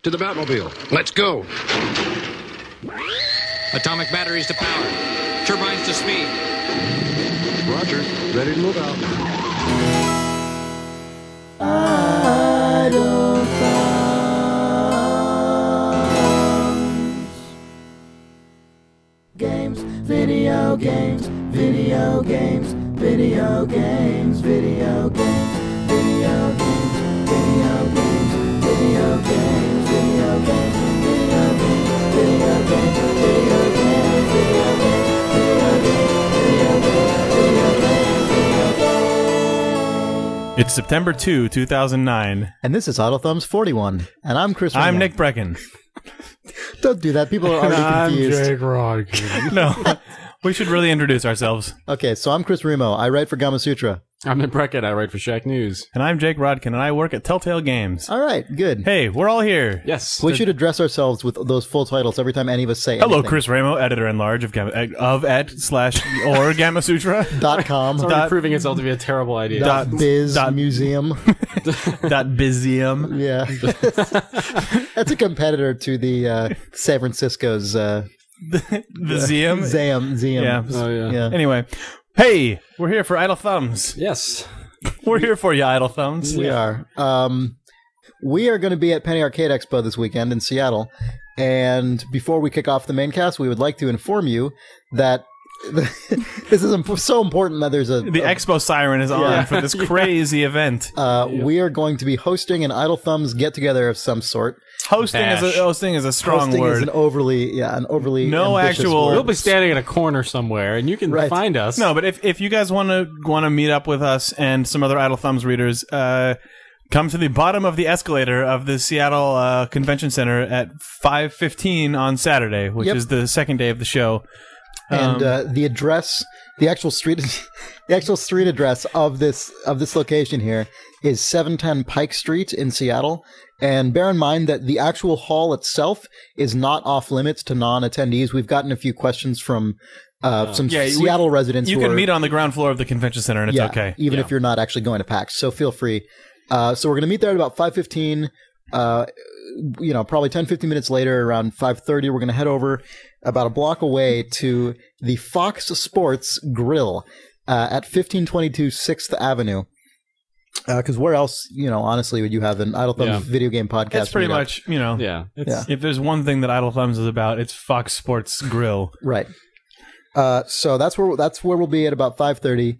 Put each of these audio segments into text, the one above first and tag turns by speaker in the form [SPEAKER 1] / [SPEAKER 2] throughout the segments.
[SPEAKER 1] To the Batmobile. Let's go.
[SPEAKER 2] Atomic batteries to power. Turbines to speed.
[SPEAKER 1] Roger. Ready to move out.
[SPEAKER 3] Idle Thumbs. Games, video games, video games, video games, video games, video games, video games, video games, video games, video games, video games, video games, video games, video games,
[SPEAKER 4] It's September 2, 2009.
[SPEAKER 5] And this is Idle Thumbs 41. And I'm Chris Remo.
[SPEAKER 4] I'm Nick Brecken.
[SPEAKER 5] Don't do that. People are already confused.
[SPEAKER 6] I'm Jake Rodkin.
[SPEAKER 4] No, we should really introduce ourselves.
[SPEAKER 5] Okay, so I'm Chris Remo. I write for Gamma Sutra.
[SPEAKER 6] I'm Nick Brecken. I write for Shack News.
[SPEAKER 4] And I'm Jake Rodkin, and I work at Telltale Games.
[SPEAKER 5] All right, good.
[SPEAKER 4] Hey, we're all here.
[SPEAKER 6] Yes.
[SPEAKER 5] We should address ourselves with those full titles every time any of us say
[SPEAKER 4] Hello,
[SPEAKER 5] anything.
[SPEAKER 4] Chris Remo, editor-in-large of @/or Gamma Sutra.
[SPEAKER 5] .com.
[SPEAKER 6] It's already proving itself to be a terrible idea.
[SPEAKER 5] .biz. Museum.
[SPEAKER 4] .bizium.
[SPEAKER 5] Yeah. That's a competitor to the San Francisco's...
[SPEAKER 4] The Zium.
[SPEAKER 5] Zium.
[SPEAKER 4] Yeah.
[SPEAKER 6] Oh, yeah.
[SPEAKER 4] Anyway, hey, we're here for Idle Thumbs.
[SPEAKER 6] Yes.
[SPEAKER 4] We're here for you, Idle Thumbs.
[SPEAKER 5] We are. We are going to be at Penny Arcade Expo this weekend in Seattle. And before we kick off the main cast, we would like to inform you that this is so important that there's
[SPEAKER 4] The Expo siren is on for this crazy event.
[SPEAKER 5] We are going to be hosting an Idle Thumbs get-together of some sort.
[SPEAKER 4] Hosting is a strong
[SPEAKER 5] Hosting
[SPEAKER 4] word.
[SPEAKER 5] is an overly
[SPEAKER 4] No
[SPEAKER 5] ambitious
[SPEAKER 4] actual-
[SPEAKER 5] word.
[SPEAKER 6] We'll be standing in a corner somewhere, and you can find us.
[SPEAKER 4] No, but if you guys want to meet up with us and some other Idle Thumbs readers, come to the bottom of the escalator of the Seattle Convention Center at 5:15 on Saturday, which is the second day of the show.
[SPEAKER 5] And the address, the actual street address of this location here is 710 Pike Street in Seattle. And bear in mind that the actual hall itself is not off limits to non-attendees. We've gotten a few questions from some Seattle residents.
[SPEAKER 4] You can meet on the ground floor of the convention center, and it's okay,
[SPEAKER 5] even if you're not actually going to PAX. So feel free. So we're going to meet there at about 5:15. Probably 10-15 minutes later, around 5:30, we're going to head over about a block away to the Fox Sports Grill at 1522 6th Avenue. Because where else, honestly, would you have an Idle Thumbs video game podcast?
[SPEAKER 4] It's pretty much, if there's one thing that Idle Thumbs is about, it's Fox Sports Grill.
[SPEAKER 5] Right. So that's where we'll be at about 5:30.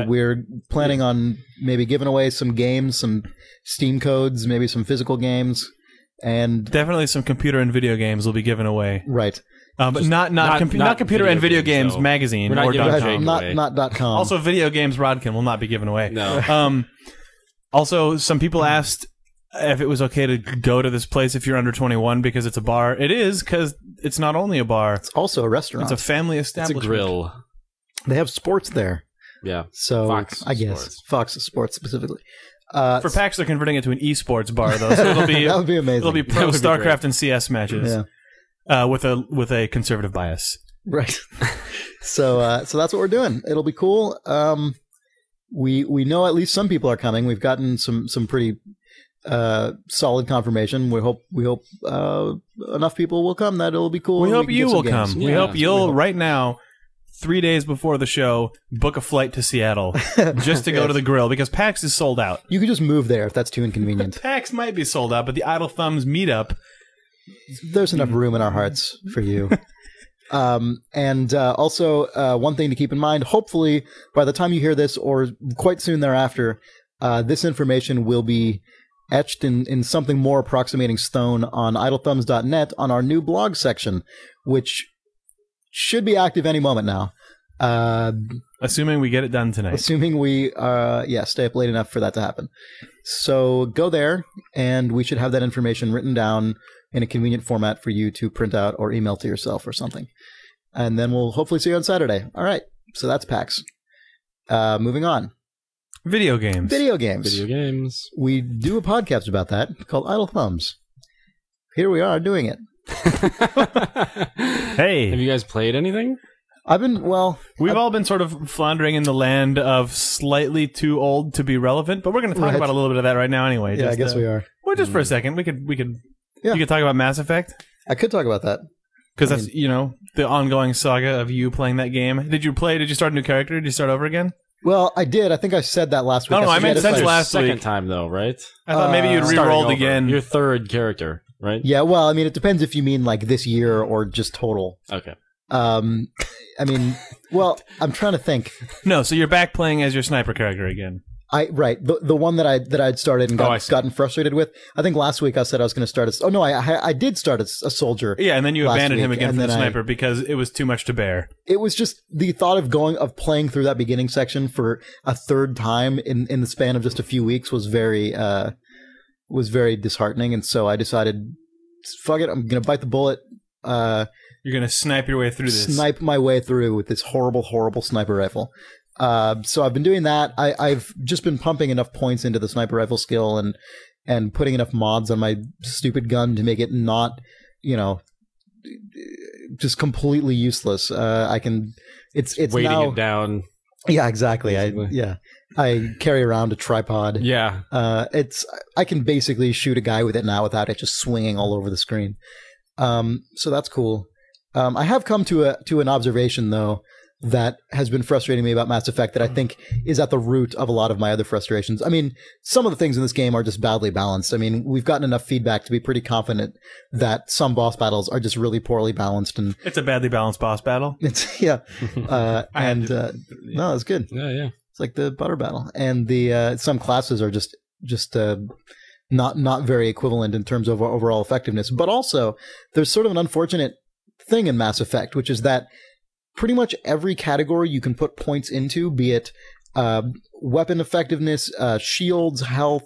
[SPEAKER 5] We're planning on maybe giving away some games, some Steam codes, maybe some physical games, and
[SPEAKER 4] definitely some computer and video games will be given away.
[SPEAKER 5] Right.
[SPEAKER 4] But not computer and video games magazine or .com.
[SPEAKER 5] Not .com.
[SPEAKER 4] Also, video games Rodkin will not be given away.
[SPEAKER 6] No.
[SPEAKER 4] Also, some people asked if it was okay to go to this place if you're under 21 because it's a bar. It is, because it's not only a bar.
[SPEAKER 5] It's also a restaurant.
[SPEAKER 4] It's a family establishment.
[SPEAKER 6] It's a grill.
[SPEAKER 5] They have sports there.
[SPEAKER 6] Yeah.
[SPEAKER 5] So
[SPEAKER 6] Fox
[SPEAKER 5] I guess
[SPEAKER 6] Sports.
[SPEAKER 5] Fox Sports specifically.
[SPEAKER 4] For PAX, they're converting it to an esports bar, though. So it'll be
[SPEAKER 5] that would be amazing.
[SPEAKER 4] It'll be pro
[SPEAKER 6] would be
[SPEAKER 4] StarCraft
[SPEAKER 6] great.
[SPEAKER 4] and CS matches.
[SPEAKER 5] Yeah.
[SPEAKER 4] With a conservative bias.
[SPEAKER 5] Right. So that's what we're doing. It'll be cool. We know at least some people are coming. We've gotten some pretty solid confirmation. We hope enough people will come that it'll be cool.
[SPEAKER 4] We hope
[SPEAKER 5] can
[SPEAKER 4] you
[SPEAKER 5] get some
[SPEAKER 4] will
[SPEAKER 5] games.
[SPEAKER 4] come. We hope you'll right now, 3 days before the show, book a flight to Seattle just to go to the grill, because PAX is sold out.
[SPEAKER 5] You could just move there if that's too inconvenient.
[SPEAKER 4] PAX might be sold out, but the Idle Thumbs meetup,
[SPEAKER 5] There's enough room in our hearts for you. And also, one thing to keep in mind, hopefully by the time you hear this or quite soon thereafter, this information will be etched in something more approximating stone on idlethumbs.net on our new blog section, which should be active any moment now.
[SPEAKER 4] assuming we get it done tonight.
[SPEAKER 5] Assuming we stay up late enough for that to happen. So go there, and we should have that information written down in a convenient format for you to print out or email to yourself or something. And then we'll hopefully see you on Saturday. All right. So that's PAX. Moving on.
[SPEAKER 4] Video games.
[SPEAKER 5] Video games.
[SPEAKER 6] Video games.
[SPEAKER 5] We do a podcast about that called Idle Thumbs. Here we are doing it.
[SPEAKER 4] Hey.
[SPEAKER 6] Have you guys played anything?
[SPEAKER 4] We've all been sort of floundering in the land of slightly too old to be relevant, but we're going to talk about a little bit of that right now anyway.
[SPEAKER 5] Yeah, I guess we are.
[SPEAKER 4] Well, just for a second, we could
[SPEAKER 5] Yeah.
[SPEAKER 4] You could talk about Mass Effect?
[SPEAKER 5] I could talk about that.
[SPEAKER 4] Because that's, the ongoing saga of you playing that game. Did you start a new character? Did you start over again?
[SPEAKER 5] Well, I did. I think I said that last week.
[SPEAKER 4] No, I meant since last week.
[SPEAKER 6] Second time, though, right?
[SPEAKER 4] I thought maybe you'd re-rolled again.
[SPEAKER 6] Your third character, right?
[SPEAKER 5] Yeah, well, I mean, it depends if you mean like this year or just total.
[SPEAKER 6] Okay.
[SPEAKER 5] I mean, well, I'm trying to think.
[SPEAKER 4] No, so you're back playing as your sniper character again.
[SPEAKER 5] Right, the one that I'd started and gotten frustrated with. I think last week I said I was going to start I did start a soldier.
[SPEAKER 4] Yeah, and then you abandoned him again for the sniper because it was too much to bear.
[SPEAKER 5] It was just the thought of playing through that beginning section for a third time in the span of just a few weeks was very disheartening, and so I decided, fuck it, I'm going to bite the bullet.
[SPEAKER 4] You're going to snipe your way through this.
[SPEAKER 5] Snipe my way through with this horrible, horrible sniper rifle. So I've been doing that. I've just been pumping enough points into the sniper rifle skill and putting enough mods on my stupid gun to make it not, just completely useless. It's
[SPEAKER 6] weighting
[SPEAKER 5] now,
[SPEAKER 6] it down.
[SPEAKER 5] Yeah, exactly. I carry around a tripod.
[SPEAKER 6] Yeah.
[SPEAKER 5] I can basically shoot a guy with it now without it just swinging all over the screen. So that's cool. I have come to an observation though that has been frustrating me about Mass Effect that I think is at the root of a lot of my other frustrations. I mean, some of the things in this game are just badly balanced. I mean, we've gotten enough feedback to be pretty confident that some boss battles are just really poorly balanced, and
[SPEAKER 4] it's a badly balanced boss battle.
[SPEAKER 5] It's no, it's good.
[SPEAKER 6] Yeah.
[SPEAKER 5] It's like the butter battle, and the some classes are just not very equivalent in terms of overall effectiveness. But also, there's sort of an unfortunate thing in Mass Effect, which is that pretty much every category you can put points into, be it weapon effectiveness, shields, health,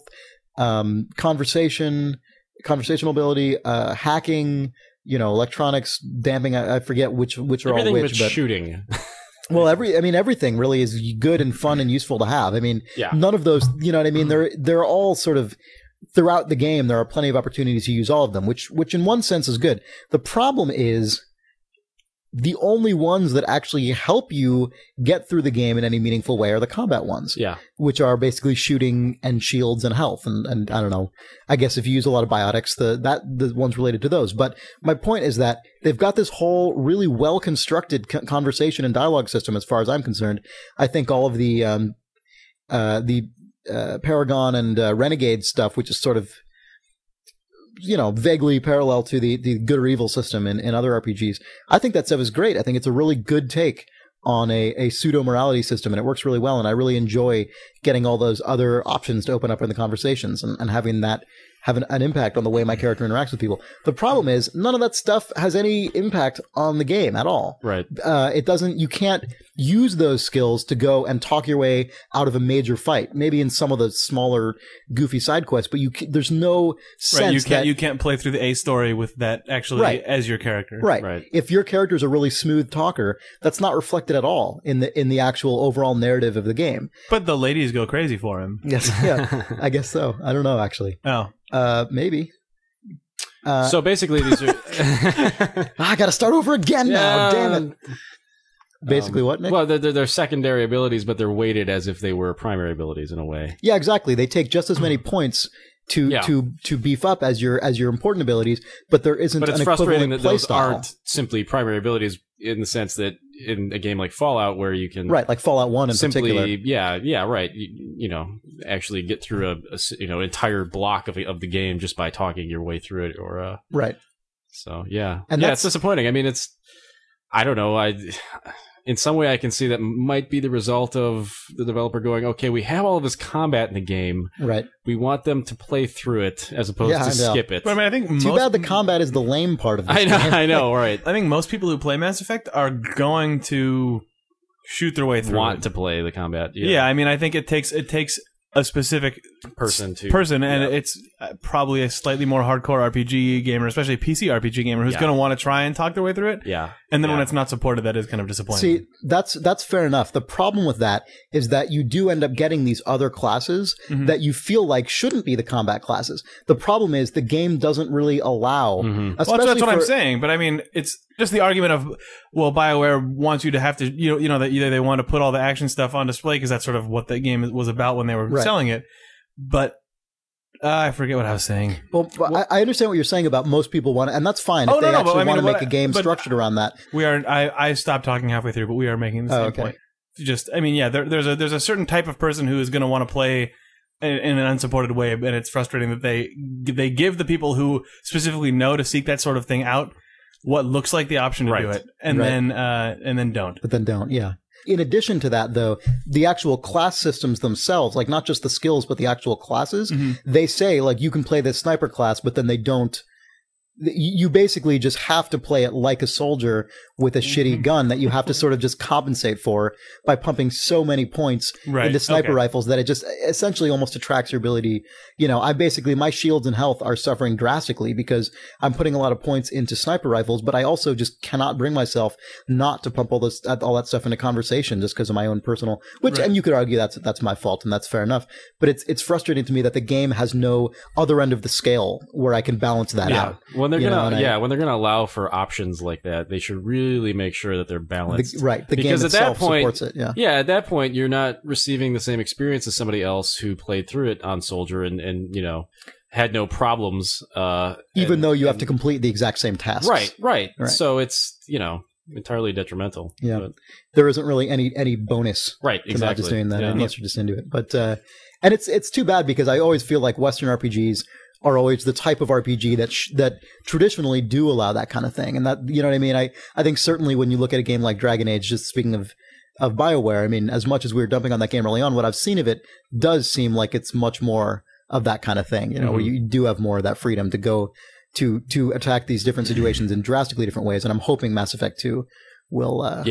[SPEAKER 5] conversational ability, hacking, electronics, damping. I forget which are
[SPEAKER 6] everything
[SPEAKER 5] all which,
[SPEAKER 6] but shooting.
[SPEAKER 5] Well, everything really is good and fun and useful to have. I mean, none of those, you know what I mean? They're all sort of throughout the game. There are plenty of opportunities to use all of them, which in one sense is good. The problem is the only ones that actually help you get through the game in any meaningful way are the combat ones.
[SPEAKER 6] Yeah.
[SPEAKER 5] Which are basically shooting and shields and health. And I don't know, I guess if you use a lot of biotics, the ones related to those. But my point is that they've got this whole really well-constructed conversation and dialogue system as far as I'm concerned. I think all of the Paragon and Renegade stuff, which is sort of, vaguely parallel to the good or evil system in other RPGs. I think that stuff is great. I think it's a really good take on a pseudo-morality system, and it works really well, and I really enjoy getting all those other options to open up in the conversations and having that have an impact on the way my character interacts with people. The problem is none of that stuff has any impact on the game at all.
[SPEAKER 6] Right.
[SPEAKER 5] You can't use those skills to go and talk your way out of a major fight. Maybe in some of the smaller, goofy side quests, but there's no sense
[SPEAKER 4] you can't play through the A story with that actually as your character.
[SPEAKER 5] Right. If your character's a really smooth talker, that's not reflected at all in the actual overall narrative of the game.
[SPEAKER 4] But the ladies go crazy for him.
[SPEAKER 5] Yes. Yeah. I guess so. I don't know, actually.
[SPEAKER 4] Oh.
[SPEAKER 5] Maybe.
[SPEAKER 6] So basically, these are.
[SPEAKER 5] I got to start over again now. Damn it. Basically, what, Nick?
[SPEAKER 6] Well, they're secondary abilities, but they're weighted as if they were primary abilities in a way.
[SPEAKER 5] Yeah, exactly. They take just as many points to beef up as your important abilities, but there isn't.
[SPEAKER 6] But it's
[SPEAKER 5] an
[SPEAKER 6] frustrating that those
[SPEAKER 5] playstyle.
[SPEAKER 6] aren't simply primary abilities in the sense that in a game like Fallout, where you can
[SPEAKER 5] like Fallout 1 in
[SPEAKER 6] simply,
[SPEAKER 5] particular.
[SPEAKER 6] right. Actually get through a entire block of the game just by talking your way through it, or
[SPEAKER 5] right.
[SPEAKER 6] So yeah,
[SPEAKER 5] and
[SPEAKER 6] it's disappointing. I mean, I don't know. In some way, I can see that might be the result of the developer going, okay, we have all of this combat in the game.
[SPEAKER 5] Right.
[SPEAKER 6] We want them to play through it as opposed to skip it.
[SPEAKER 4] But I mean, I think
[SPEAKER 5] too bad the combat is the lame part of this game.
[SPEAKER 6] I know, right.
[SPEAKER 4] I think most people who play Mass Effect are going to shoot their way through
[SPEAKER 6] want to play the combat.
[SPEAKER 4] Yeah, I mean, I think it takes a specific person, and it's probably a slightly more hardcore RPG gamer, especially a PC RPG gamer, who's going to want to try and talk their way through it.
[SPEAKER 6] Yeah.
[SPEAKER 4] And then when it's not supported, that is kind of disappointing.
[SPEAKER 5] See, that's fair enough. The problem with that is that you do end up getting these other classes that you feel like shouldn't be the combat classes. The problem is the game doesn't really allow.
[SPEAKER 4] Well, that's what I'm saying. But I mean, it's just the argument of, well, BioWare wants you to have to, that either they want to put all the action stuff on display because that's sort of what the game was about when they were selling it. But I forget what I was saying.
[SPEAKER 5] Well, I understand what you're saying about most people want, and that's fine if they actually want to make a game structured around that.
[SPEAKER 4] We are. I stopped talking halfway through, but we are making the same point. Just, I mean, yeah, there's a certain type of person who is going to want to play in an unsupported way, and it's frustrating that they give the people who specifically know to seek that sort of thing out what looks like the option to do it, and then don't. But
[SPEAKER 5] then don't, yeah. In addition to that, though, the actual class systems themselves, like not just the skills, but the actual classes, they say, like, you can play this sniper class, but then they don't. You basically just have to play it like a soldier with a shitty gun that you have to sort of just compensate for by pumping so many points into sniper rifles that it just essentially almost attracts your ability. You know, my shields and health are suffering drastically because I'm putting a lot of points into sniper rifles, but I also just cannot bring myself not to pump all that stuff into conversation just because of my own personal, and you could argue that's my fault and that's fair enough. But it's frustrating to me that the game has no other end of the scale where I can balance that out.
[SPEAKER 6] When they're gonna allow for options like that, they should really make sure that they're balanced.
[SPEAKER 5] The game itself supports it.
[SPEAKER 6] At that point, you're not receiving the same experience as somebody else who played through it on Soldier and you know had no problems.
[SPEAKER 5] Even though you have to complete the exact same tasks.
[SPEAKER 6] Right. So it's entirely detrimental.
[SPEAKER 5] Yeah,
[SPEAKER 6] but
[SPEAKER 5] there isn't really any bonus.
[SPEAKER 6] Right.
[SPEAKER 5] To not just doing that unless you're just into it. But and it's too bad because I always feel like Western RPGs are always the type of RPG that traditionally do allow that kind of thing. And that, you know what I mean? I think certainly when you look at a game like Dragon Age, just speaking of BioWare, I mean, as much as we were dumping on that game early on, what I've seen of it does seem like it's much more of that kind of thing, you know, where you do have more of that freedom to go to attack these different situations in drastically different ways. And I'm hoping Mass Effect 2 will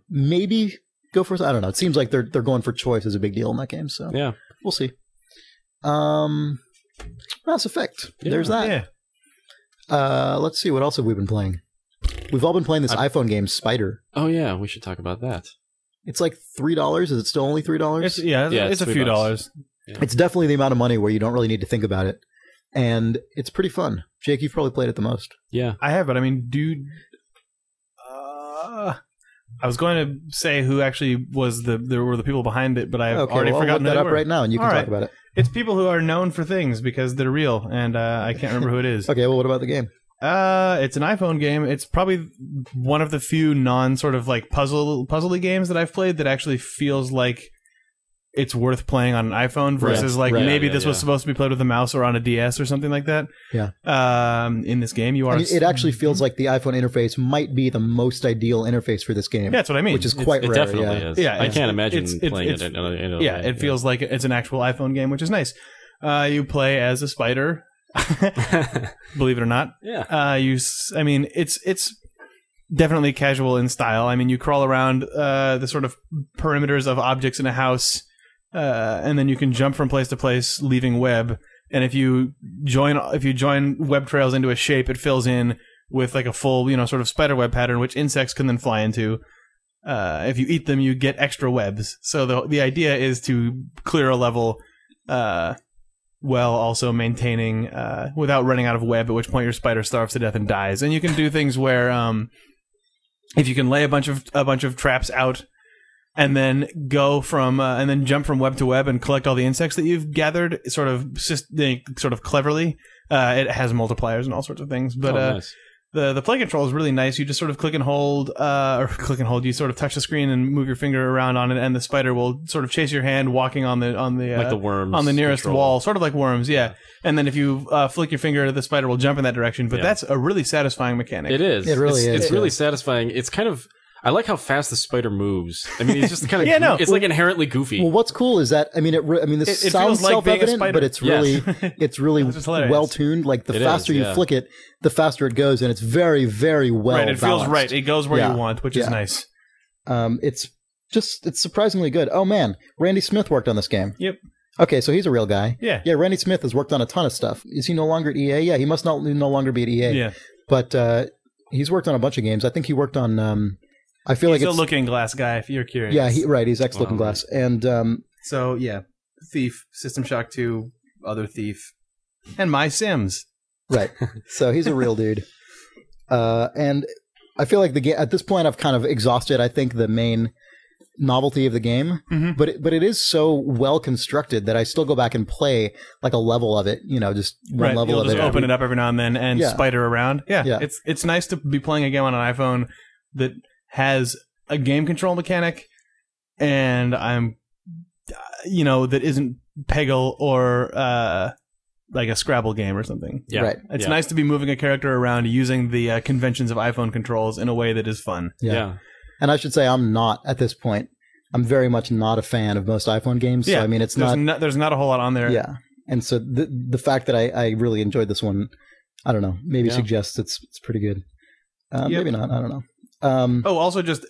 [SPEAKER 5] maybe go for, I don't know. It seems like they're going for choice is a big deal in that game. So we'll see. Mass Effect. There's that. Yeah. Let's see. What else have we been playing? We've all been playing this iPhone game, Spider.
[SPEAKER 6] Oh, yeah. We should talk about that.
[SPEAKER 5] It's like $3. Is it still only $3?
[SPEAKER 4] It's a few dollars.
[SPEAKER 5] Yeah. It's definitely the amount of money where you don't really need to think about it. And it's pretty fun. Jake, you've probably played it the most.
[SPEAKER 6] Yeah.
[SPEAKER 4] I have, but I mean, dude... I was going to say who actually was there were the people behind it, but I've already forgotten
[SPEAKER 5] that
[SPEAKER 4] who
[SPEAKER 5] up
[SPEAKER 4] they were.
[SPEAKER 5] right now, and you can talk about it.
[SPEAKER 4] It's people who are known for things because they're real, and I can't remember who it is.
[SPEAKER 5] Okay, well, what about the game?
[SPEAKER 4] It's an iPhone game. It's probably one of the few non-sort of like puzzly games that I've played that actually feels like it's worth playing on an iPhone versus maybe this was supposed to be played with a mouse or on a DS or something like that.
[SPEAKER 5] Yeah.
[SPEAKER 4] In this game,
[SPEAKER 5] it actually feels like the iPhone interface might be the most ideal interface for this game.
[SPEAKER 4] Yeah, that's what I mean.
[SPEAKER 5] Which is quite rare.
[SPEAKER 6] It definitely is.
[SPEAKER 4] Yeah,
[SPEAKER 6] I can't imagine playing it.
[SPEAKER 4] It feels like it's an actual iPhone game, which is nice. You play as a spider, believe it or not.
[SPEAKER 6] Yeah.
[SPEAKER 4] It's definitely casual in style. I mean, you crawl around the sort of perimeters of objects in a house. And then you can jump from place to place, leaving web. And if you join web trails into a shape, it fills in with like a full, sort of spider web pattern, which insects can then fly into. If you eat them, you get extra webs. So the idea is to clear a level, while also maintaining, without running out of web. At which point your spider starves to death and dies. And you can do things where, if you can lay a bunch of traps out. And then and then jump from web to web and collect all the insects that you've gathered, sort of cleverly. It has multipliers and all sorts of things. But
[SPEAKER 6] nice.
[SPEAKER 4] The play control is really nice. You just sort of click and hold. You sort of touch the screen and move your finger around on it, and the spider will sort of chase your hand, walking on the
[SPEAKER 6] like the worms
[SPEAKER 4] on the nearest
[SPEAKER 6] control.
[SPEAKER 4] wall, sort of like worms. Yeah. And then if you flick your finger, the spider will jump in that direction. But that's a really satisfying mechanic.
[SPEAKER 6] It is.
[SPEAKER 5] It really is.
[SPEAKER 6] It's really satisfying. It's kind of. I like how fast the spider moves. I mean, it's just kind of it's like inherently goofy.
[SPEAKER 5] Well, what's cool is that this sounds
[SPEAKER 4] like
[SPEAKER 5] self-evident, but it's really well tuned. Like the faster you flick it, the faster it goes, and it's very, very well
[SPEAKER 4] balanced.
[SPEAKER 5] Feels
[SPEAKER 4] right. It goes where you want, which is nice.
[SPEAKER 5] It's surprisingly good. Oh man, Randy Smith worked on this game.
[SPEAKER 4] Yep.
[SPEAKER 5] Okay, so he's a real guy.
[SPEAKER 4] Yeah.
[SPEAKER 5] Yeah, Randy Smith has worked on a ton of stuff. Is he no longer at EA? Yeah, he must no longer be at EA.
[SPEAKER 4] Yeah.
[SPEAKER 5] But he's worked on a bunch of games. I think he worked on. I feel
[SPEAKER 4] he's
[SPEAKER 5] like
[SPEAKER 4] a Looking Glass guy, if you're curious.
[SPEAKER 5] Yeah, he's ex Looking Glass, and
[SPEAKER 4] so yeah, Thief, System Shock 2, Other Thief, and My Sims.
[SPEAKER 5] Right. So he's a real dude, and I feel like the game at this point I've kind of exhausted. I think the main novelty of the game, but it is so well constructed that I still go back and play like a level of it. Just one level
[SPEAKER 4] You'll
[SPEAKER 5] of
[SPEAKER 4] just
[SPEAKER 5] it.
[SPEAKER 4] open it up every now and then and spider around. Yeah. It's nice to be playing a game on an iPhone that has a game control mechanic, and that isn't Peggle or like a Scrabble game or something.
[SPEAKER 6] Yeah.
[SPEAKER 5] Right.
[SPEAKER 4] It's nice to be moving a character around using the conventions of iPhone controls in a way that is fun.
[SPEAKER 5] Yeah. And I should say I'm not, at this point, I'm very much not a fan of most iPhone games. So, I mean, it's
[SPEAKER 4] there's not a whole lot on there.
[SPEAKER 5] Yeah. And so the fact that I really enjoyed this one, I don't know, maybe suggests it's pretty good. Maybe not. I don't know.
[SPEAKER 4] Also just,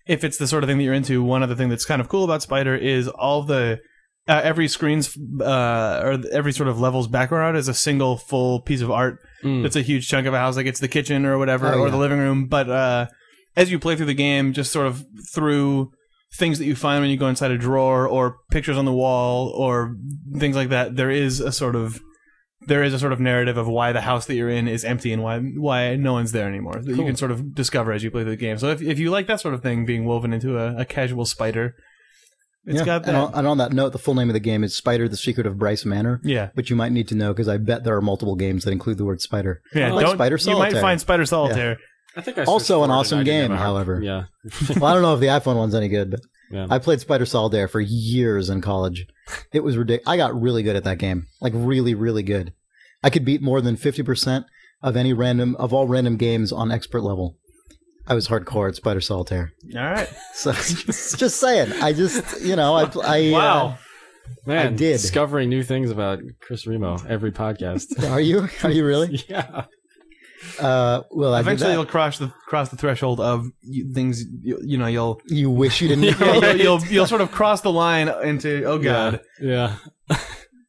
[SPEAKER 4] if it's the sort of thing that you're into, one other thing that's kind of cool about Spider is all the every screen's or every sort of level's background is a single full piece of art that's a huge chunk of a house, like it's the kitchen or whatever, or the living room. But as you play through the game, just sort of through things that you find when you go inside a drawer or pictures on the wall or things like that, there is a sort of narrative of why the house that you're in is empty and why no one's there anymore that you can sort of discover as you play through the game. So if you like that sort of thing being woven into a casual Spider, it's got that.
[SPEAKER 5] And on that note, the full name of the game is Spider: The Secret of Bryce Manor.
[SPEAKER 4] Yeah.
[SPEAKER 5] Which you might need to know because I bet there are multiple games that include the word spider.
[SPEAKER 4] Yeah,
[SPEAKER 5] like Spider Solitaire.
[SPEAKER 4] You might find Spider Solitaire.
[SPEAKER 5] Yeah.
[SPEAKER 6] I think I
[SPEAKER 5] also an awesome game, however.
[SPEAKER 6] Yeah.
[SPEAKER 5] Well, I don't know if the iPhone one's any good, but
[SPEAKER 6] Yeah.
[SPEAKER 5] I played Spider Solitaire for years in college. It was ridiculous. I got really good at that game. Like really, really good. I could beat more than 50% of all random games on expert level. I was hardcore at Spider Solitaire.
[SPEAKER 4] All right.
[SPEAKER 5] So just saying. I just, I
[SPEAKER 6] Wow. Man,
[SPEAKER 5] I did.
[SPEAKER 6] Discovering new things about Chris Remo every podcast.
[SPEAKER 5] Are you? Are you really?
[SPEAKER 6] Yeah.
[SPEAKER 5] Well,
[SPEAKER 4] eventually you'll cross the threshold of things. You'll
[SPEAKER 5] you wish you didn't know.
[SPEAKER 4] you'll sort of cross the line into God.
[SPEAKER 6] Yeah.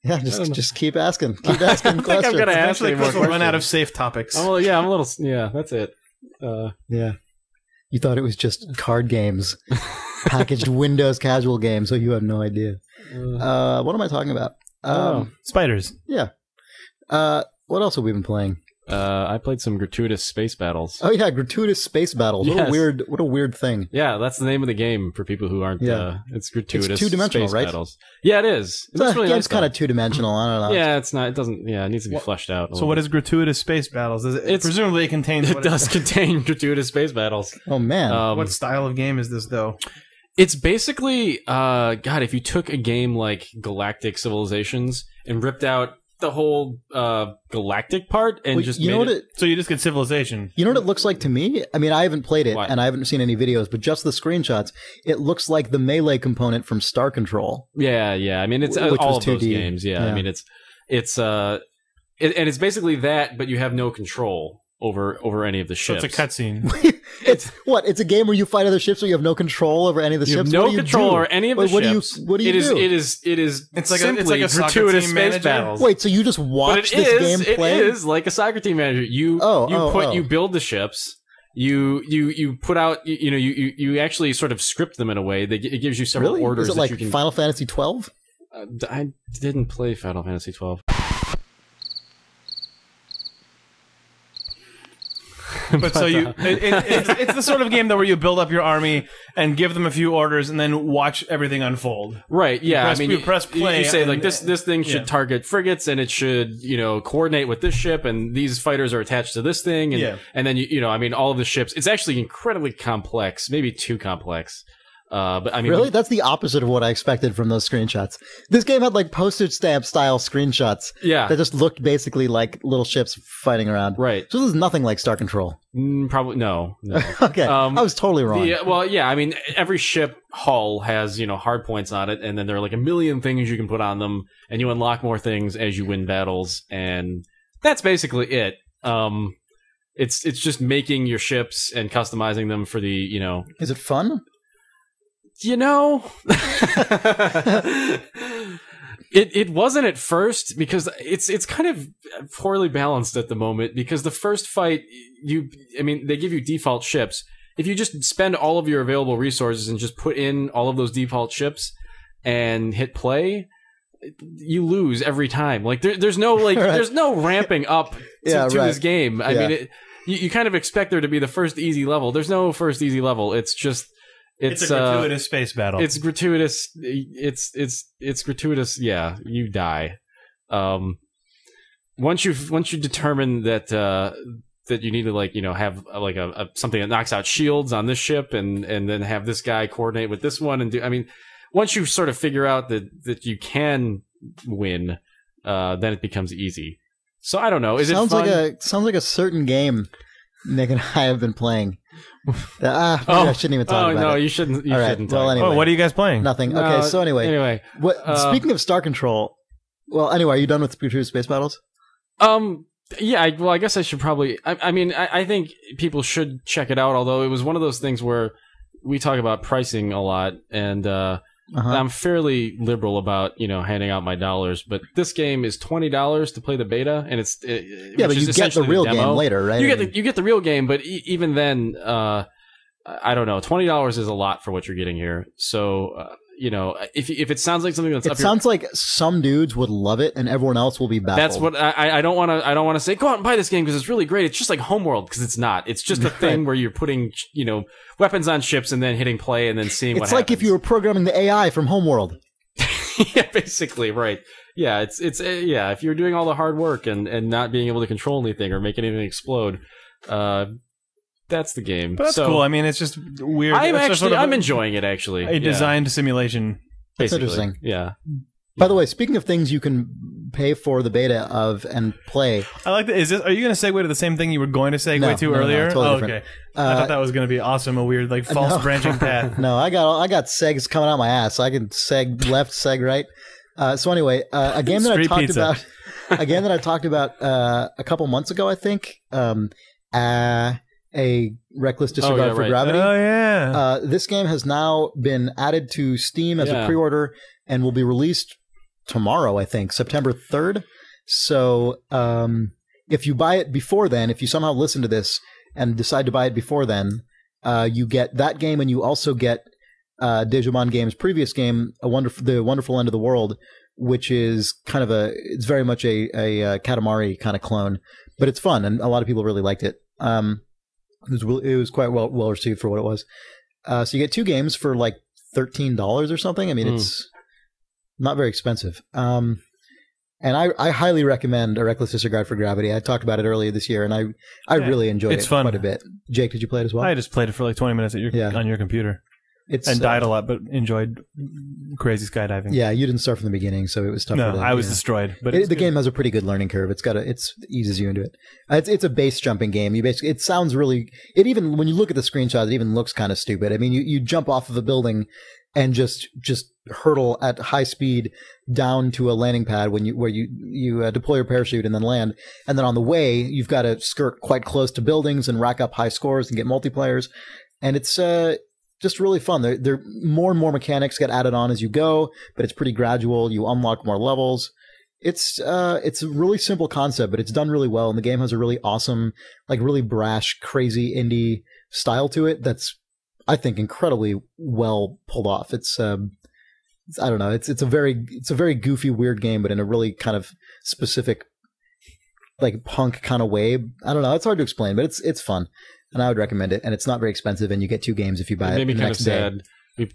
[SPEAKER 5] Yeah, just keep asking. Keep asking questions.
[SPEAKER 6] I'm gonna ask
[SPEAKER 4] Eventually,
[SPEAKER 6] you more
[SPEAKER 4] Chris will run
[SPEAKER 6] questions.
[SPEAKER 4] out of safe topics.
[SPEAKER 6] I'm a little. Yeah, that's it.
[SPEAKER 5] Yeah. You thought it was just card games, packaged Windows casual games, so you have no idea. What am I talking about?
[SPEAKER 4] Spiders.
[SPEAKER 5] Yeah. What else have we been playing?
[SPEAKER 6] I played some Gratuitous Space Battles.
[SPEAKER 5] Oh yeah, Gratuitous Space Battles.
[SPEAKER 6] Yes.
[SPEAKER 5] What a weird thing.
[SPEAKER 6] Yeah, that's the name of the game for people who aren't. It's Gratuitous.
[SPEAKER 5] It's two-dimensional,
[SPEAKER 6] Space
[SPEAKER 5] right?
[SPEAKER 6] Battles. Yeah, it is. It looks
[SPEAKER 5] The
[SPEAKER 6] really
[SPEAKER 5] game's
[SPEAKER 6] nice,
[SPEAKER 5] kind
[SPEAKER 6] though.
[SPEAKER 5] of two-dimensional. I don't know.
[SPEAKER 6] Yeah, it's not. It doesn't. Yeah, it needs to be fleshed out.
[SPEAKER 4] So what is Gratuitous Space Battles? Presumably it contains.
[SPEAKER 6] It does contain Gratuitous Space Battles.
[SPEAKER 5] Oh man.
[SPEAKER 4] What style of game is this though?
[SPEAKER 6] It's basically, God, if you took a game like Galactic Civilizations and ripped out the whole galactic part and just
[SPEAKER 5] you know
[SPEAKER 6] made
[SPEAKER 5] what
[SPEAKER 6] it.
[SPEAKER 4] So you just get Civilization.
[SPEAKER 5] You know what it looks like to me? I mean, I haven't played it
[SPEAKER 6] What?
[SPEAKER 5] and I haven't seen any videos, but just the screenshots, it looks like the melee component from Star Control.
[SPEAKER 6] Yeah. I mean, it's
[SPEAKER 5] Which
[SPEAKER 6] all
[SPEAKER 5] was
[SPEAKER 6] of those
[SPEAKER 5] 2D.
[SPEAKER 6] games. Yeah.
[SPEAKER 5] Yeah.
[SPEAKER 6] I mean, and it's basically that, but you have no control over any of the
[SPEAKER 4] So
[SPEAKER 6] ships.
[SPEAKER 4] it's a cutscene.
[SPEAKER 5] It's a game where you fight other ships, so you have no control over any of the
[SPEAKER 6] You
[SPEAKER 5] ships.
[SPEAKER 6] have no
[SPEAKER 5] What do you
[SPEAKER 6] control
[SPEAKER 5] do?
[SPEAKER 6] over any of the
[SPEAKER 5] What
[SPEAKER 6] ships.
[SPEAKER 5] What do you do?
[SPEAKER 6] It is
[SPEAKER 4] It's like
[SPEAKER 6] simply
[SPEAKER 4] a soccer
[SPEAKER 6] Gratuitous
[SPEAKER 4] team
[SPEAKER 6] Space
[SPEAKER 4] manager.
[SPEAKER 6] Battles.
[SPEAKER 5] Wait, so you just
[SPEAKER 6] But
[SPEAKER 5] watch this game play?
[SPEAKER 6] It is like a soccer team manager. You build the ships. You put out. You actually sort of script them in a way. It gives you several
[SPEAKER 5] Really?
[SPEAKER 6] orders
[SPEAKER 5] Is it
[SPEAKER 6] that
[SPEAKER 5] like
[SPEAKER 6] you can.
[SPEAKER 5] Final Fantasy 12?
[SPEAKER 6] I didn't play Final Fantasy 12.
[SPEAKER 4] But so it's the sort of game though where you build up your army and give them a few orders and then watch everything unfold.
[SPEAKER 6] Right, yeah.
[SPEAKER 4] You press play.
[SPEAKER 6] You say
[SPEAKER 4] and-
[SPEAKER 6] like this thing should target frigates and it should, coordinate with this ship and these fighters are attached to this thing and then all of the ships. It's actually incredibly complex, maybe too complex. But I mean,
[SPEAKER 5] Really? That's the opposite of what I expected from those screenshots. This game had like postage stamp style screenshots.
[SPEAKER 6] Yeah.
[SPEAKER 5] That just looked basically like little ships fighting around.
[SPEAKER 6] Right.
[SPEAKER 5] So this is nothing like Star Control.
[SPEAKER 6] Probably no.
[SPEAKER 5] Okay. I was totally wrong.
[SPEAKER 6] I mean, every ship hull has, hard points on it, and then there are like a million things you can put on them, and you unlock more things as you win battles, and that's basically it. It's just making your ships and customizing them for the,
[SPEAKER 5] Is it fun?
[SPEAKER 6] It wasn't at first because it's kind of poorly balanced at the moment because the first fight they give you default ships. If you just spend all of your available resources and just put in all of those default ships and hit play, you lose every time. Like there's no
[SPEAKER 5] Right.
[SPEAKER 6] there's no ramping up to this game. I
[SPEAKER 5] Yeah.
[SPEAKER 6] mean, you kind of expect there to be the first easy level. There's no first easy level. It's just
[SPEAKER 4] It's a gratuitous space battle.
[SPEAKER 6] It's gratuitous. It's gratuitous. Yeah, you die. Once you determine that you need to have a something that knocks out shields on this ship and then have this guy coordinate with this one and do. I mean, once you sort of figure out that you can win, then it becomes easy. So I don't know. Is it fun?
[SPEAKER 5] Sounds like a certain game Nick and I have been playing. I shouldn't even talk about it.
[SPEAKER 6] No, you shouldn't. You shouldn't.
[SPEAKER 5] Well, anyway.
[SPEAKER 4] What are you guys playing?
[SPEAKER 5] Nothing. Okay, so anyway. Speaking of Star Control, well, anyway, are you done with Gratuitous Space Battles?
[SPEAKER 6] Yeah, I guess I should probably... I think people should check it out, although it was one of those things where we talk about pricing a lot, and I'm fairly liberal about, handing out my dollars, but this game is $20 to play the beta, and but
[SPEAKER 5] you get the real game later, right?
[SPEAKER 6] You get the real game, but even then, I don't know, $20 is a lot for what you're getting here, so... if it sounds like something that's
[SPEAKER 5] sounds like some dudes would love it and everyone else will be baffled.
[SPEAKER 6] That's what I don't want to say. Go out and buy this game because it's really great. It's just like Homeworld because it's not. It's just a thing where you're putting weapons on ships and then hitting play and then seeing what happens.
[SPEAKER 5] It's like if you were programming the AI from Homeworld.
[SPEAKER 6] Yeah, basically, right. Yeah, it's if you're doing all the hard work and not being able to control anything or make anything explode, that's the game.
[SPEAKER 4] But that's cool. I mean, it's just weird.
[SPEAKER 6] I'm enjoying it, actually.
[SPEAKER 4] A designed simulation.
[SPEAKER 5] That's
[SPEAKER 6] basically.
[SPEAKER 5] interesting.
[SPEAKER 6] Yeah.
[SPEAKER 5] By the way, speaking of things you can pay for the beta of and play.
[SPEAKER 4] I like that. Are you going to segue to the same thing you were going to segue to earlier?
[SPEAKER 5] No, totally different.
[SPEAKER 4] Okay. I thought that was going to be awesome. A weird, false branching path.
[SPEAKER 5] No, I got segs coming out my ass. So I can seg left, seg right. So anyway, a game that I talked about a couple months ago, I think. A reckless disregard for gravity.
[SPEAKER 4] Oh yeah.
[SPEAKER 5] This game has now been added to Steam as a pre-order and will be released tomorrow, I think, September 3rd. So if you buy it before then, if you somehow listen to this and decide to buy it before then, you get that game and you also get Digimon Games' previous game, The Wonderful End of the World, which is it's very much a Katamari kind of clone, but it's fun and a lot of people really liked it. It was quite well received for what it was. So you get two games for like $13 or something. I mean, it's not very expensive. And I highly recommend A Reckless Disregard for Gravity. I talked about it earlier this year, and I really enjoyed it quite a bit. Jake, did you play it as well?
[SPEAKER 4] I just played it for like 20 minutes on your computer. And died a lot, but enjoyed crazy skydiving.
[SPEAKER 5] Yeah, you didn't start from the beginning, so it was tough.
[SPEAKER 4] No, I was destroyed. But
[SPEAKER 5] the game has a pretty good learning curve. It eases you into it. It's a base jumping game. It sounds really. It even when you look at the screenshot, it even looks kind of stupid. I mean, you jump off of a building and just hurtle at high speed down to a landing pad where you deploy your parachute and then land, and then on the way you've got to skirt quite close to buildings and rack up high scores and get multiplayers, and it's just really fun. There more and more mechanics get added on as you go, but it's pretty gradual. You unlock more levels. It's a really simple concept, but it's done really well, and the game has a really awesome, really brash, crazy indie style to it that's, I think, incredibly well pulled off. It's I don't know. It's a very goofy, weird game, but in a really kind of specific, punk kind of way. I don't know. It's hard to explain, but it's fun. And I would recommend it. And it's not very expensive, and you get two games if you buy it.
[SPEAKER 6] It made me kind of sad.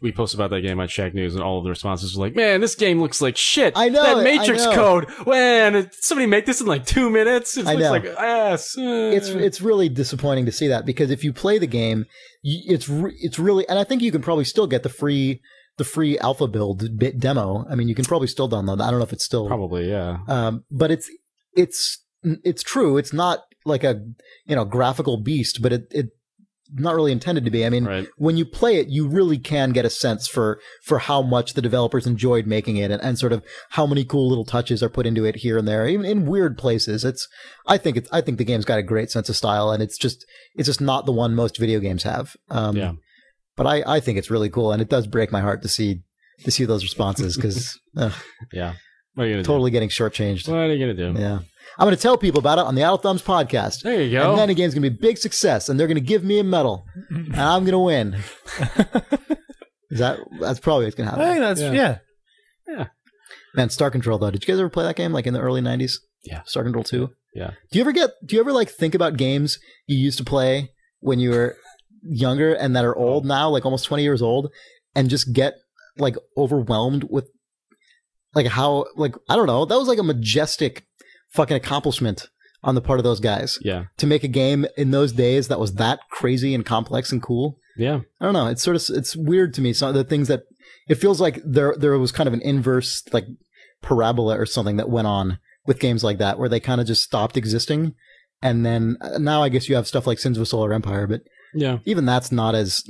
[SPEAKER 6] We posted about that game on Shack News, and all of the responses were like, "Man, this game looks like shit.
[SPEAKER 5] I know
[SPEAKER 6] that Matrix code. Man, somebody make this in like 2 minutes. It looks like ass."
[SPEAKER 5] It's really disappointing to see that, because if you play the game, it's really, and I think you can probably still get the free alpha build bit demo. I mean, you can probably still download that. I don't know if it's still
[SPEAKER 6] probably
[SPEAKER 5] but it's true. It's not like a graphical beast, but it not really intended to be. I mean, when you play it, you really can get a sense for how much the developers enjoyed making it, and sort of how many cool little touches are put into it here and there, even in weird places. I think the game's got a great sense of style, and it's just not the one most video games have. But I think it's really cool, and it does break my heart to see those responses, because
[SPEAKER 6] yeah, what are you gonna
[SPEAKER 5] totally getting shortchanged.
[SPEAKER 6] What are you gonna do?
[SPEAKER 5] Yeah. I'm going to tell people about it on the Idle Thumbs podcast.
[SPEAKER 6] There you go.
[SPEAKER 5] And then the game's going to be a big success, and they're going to give me a medal, and I'm going to win. That's probably what's going to happen.
[SPEAKER 4] I think
[SPEAKER 6] yeah.
[SPEAKER 5] Man, Star Control, though. Did you guys ever play that game in the early 90s?
[SPEAKER 6] Yeah.
[SPEAKER 5] Star Control 2?
[SPEAKER 6] Yeah.
[SPEAKER 5] Do you ever think about games you used to play when you were younger and that are old now, like almost 20 years old, and just get like overwhelmed with like how, like, I don't know, that was like a majestic fucking accomplishment on the part of those guys.
[SPEAKER 6] Yeah.
[SPEAKER 5] To make a game in those days that was that crazy and complex and cool.
[SPEAKER 6] Yeah.
[SPEAKER 5] I don't know. It's sort of, it's weird to me. Some of the things that it feels like there was kind of an inverse like parabola or something that went on with games like that, where they kind of just stopped existing. And then now I guess you have stuff like Sins of a Solar Empire, but
[SPEAKER 6] Yeah.
[SPEAKER 5] even that's not as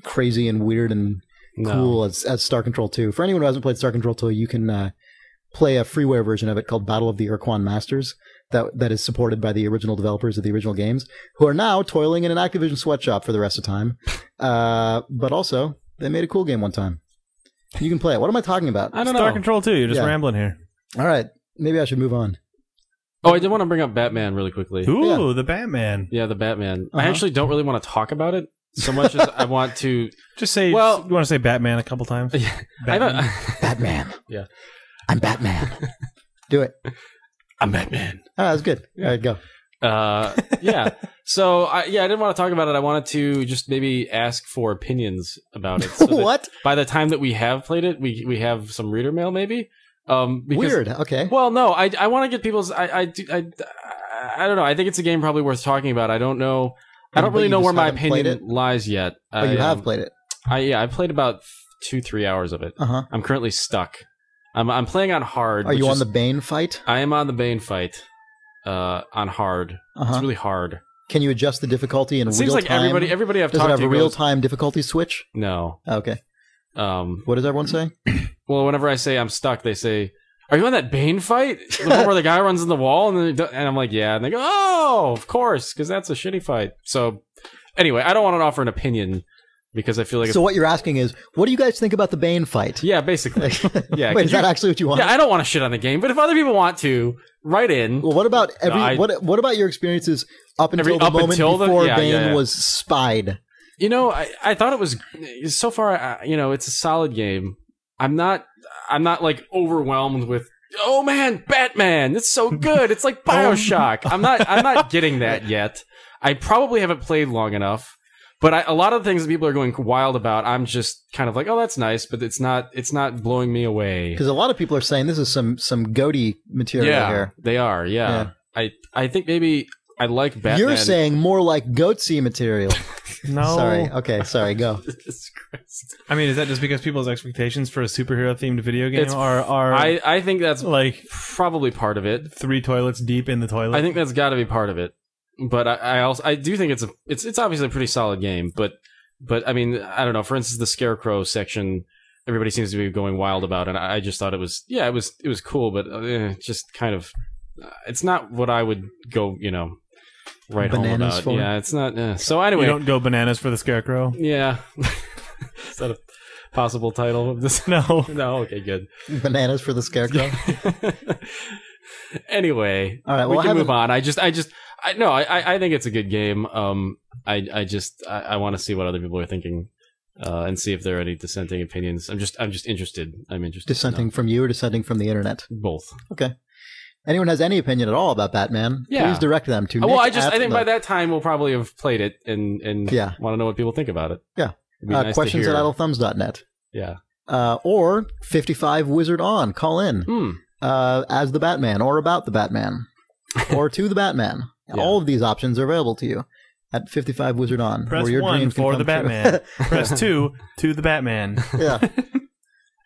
[SPEAKER 5] crazy and weird and cool as Star Control 2. For anyone who hasn't played Star Control 2, you can play a freeware version of it called Battle of the Urquan Masters that is supported by the original developers of the original games, who are now toiling in an Activision sweatshop for the rest of time. But also, they made a cool game one time. You can play it. What am I talking about?
[SPEAKER 6] I don't know.
[SPEAKER 4] Star Control 2. You're just rambling here.
[SPEAKER 5] All right. Maybe I should move on.
[SPEAKER 6] Oh, I did want to bring up Batman really quickly.
[SPEAKER 4] Ooh, the Batman.
[SPEAKER 6] Yeah, the Batman. I actually don't really want to talk about it so much as I want to
[SPEAKER 4] just say.
[SPEAKER 6] Well,
[SPEAKER 4] you want to say Batman a couple times?
[SPEAKER 6] Yeah,
[SPEAKER 4] Batman.
[SPEAKER 5] Batman.
[SPEAKER 6] Yeah,
[SPEAKER 5] I'm Batman. Do it.
[SPEAKER 6] I'm Batman.
[SPEAKER 5] Oh, that was good. All right, go.
[SPEAKER 6] Yeah. So I didn't want to talk about it. I wanted to just maybe ask for opinions about it. So
[SPEAKER 5] What?
[SPEAKER 6] By the time that we have played it, we have some reader mail maybe. Because,
[SPEAKER 5] Weird. Okay.
[SPEAKER 6] Well, no, I want to get people's. I don't know. I think it's a game probably worth talking about. I don't know. I don't
[SPEAKER 5] But
[SPEAKER 6] really
[SPEAKER 5] you
[SPEAKER 6] know
[SPEAKER 5] just
[SPEAKER 6] where my
[SPEAKER 5] haven't played
[SPEAKER 6] opinion
[SPEAKER 5] it?
[SPEAKER 6] lies yet.
[SPEAKER 5] Oh, you have played it.
[SPEAKER 6] I played about 2-3 hours of it.
[SPEAKER 5] Uh-huh.
[SPEAKER 6] I'm currently stuck. I'm playing on hard.
[SPEAKER 5] Are you on the Bane fight?
[SPEAKER 6] I am on the Bane fight. On hard.
[SPEAKER 5] Uh-huh.
[SPEAKER 6] It's really hard.
[SPEAKER 5] Can you adjust the difficulty in
[SPEAKER 6] It
[SPEAKER 5] real
[SPEAKER 6] seems like
[SPEAKER 5] time?
[SPEAKER 6] everybody I've
[SPEAKER 5] Does it
[SPEAKER 6] talked
[SPEAKER 5] have
[SPEAKER 6] to
[SPEAKER 5] a
[SPEAKER 6] goes,
[SPEAKER 5] real-time difficulty switch?
[SPEAKER 6] No.
[SPEAKER 5] Okay.
[SPEAKER 6] What
[SPEAKER 5] What does everyone say?
[SPEAKER 6] Well, whenever I say I'm stuck, they say, "Are you on that Bane fight? The one where the guy runs in the wall?" And I'm like, "Yeah." And they go, "Oh, of course, because that's a shitty fight." So, anyway, I don't want to offer an opinion because I feel like
[SPEAKER 5] So what you're asking is, what do you guys think about the Bane fight?
[SPEAKER 6] yeah, basically, yeah.
[SPEAKER 5] Wait, is that actually what you want?
[SPEAKER 6] Yeah, I don't want to shit on the game, but if other people want to, write in.
[SPEAKER 5] Well, what about what about your experiences up until the moment before Bane was spied?
[SPEAKER 6] You know, I thought it was so far. It's a solid game. I'm not like overwhelmed with. Oh man, Batman! It's so good. It's like BioShock. I'm not getting that yet. I probably haven't played long enough. But a lot of the things that people are going wild about, I'm just kind of like, oh, that's nice, but it's not blowing me away.
[SPEAKER 5] Because a lot of people are saying this is some goaty material here.
[SPEAKER 6] They are. Yeah. I think maybe I like Batman.
[SPEAKER 5] You're saying more like goatsy material.
[SPEAKER 4] No.
[SPEAKER 5] Sorry. Okay. Sorry. Go.
[SPEAKER 6] Jesus Christ.
[SPEAKER 4] I mean, is that just because people's expectations for a superhero-themed video game are
[SPEAKER 6] I think that's
[SPEAKER 4] like
[SPEAKER 6] probably part of it.
[SPEAKER 4] 3 toilets deep in the toilet?
[SPEAKER 6] I think that's got to be part of it. But I do think it's obviously a pretty solid game. But I mean, I don't know. For instance, the Scarecrow section, everybody seems to be going wild about, and I just thought it was cool, but just kind of it's not what I would go write home about.
[SPEAKER 5] For?
[SPEAKER 6] Yeah, it's not. So anyway,
[SPEAKER 4] you don't go bananas for the Scarecrow.
[SPEAKER 6] Yeah, is that a possible title of this?
[SPEAKER 4] No.
[SPEAKER 6] Okay, good.
[SPEAKER 5] Bananas for the Scarecrow.
[SPEAKER 6] Anyway,
[SPEAKER 5] all right,
[SPEAKER 6] we can move on. I think it's a good game. I want to see what other people are thinking, and see if there are any dissenting opinions. I'm just interested. I'm interested.
[SPEAKER 5] Dissenting from you or dissenting from the internet?
[SPEAKER 6] Both.
[SPEAKER 5] Okay. Anyone has any opinion at all about Batman?
[SPEAKER 6] Yeah.
[SPEAKER 5] Please direct them to.
[SPEAKER 6] Well, I think by that time we'll probably have played it and want to know what people think about it.
[SPEAKER 5] Yeah.
[SPEAKER 6] Nice
[SPEAKER 5] questions at idlethumbs.net.
[SPEAKER 6] Yeah.
[SPEAKER 5] Or 55 Wizard On. Call in. As the Batman, or about the Batman, or to the Batman. Yeah. All of these options are available to you at 55 Wizard On.
[SPEAKER 4] Press
[SPEAKER 5] where your
[SPEAKER 4] 1 for the Batman. Press 2 to the Batman.
[SPEAKER 5] Yeah.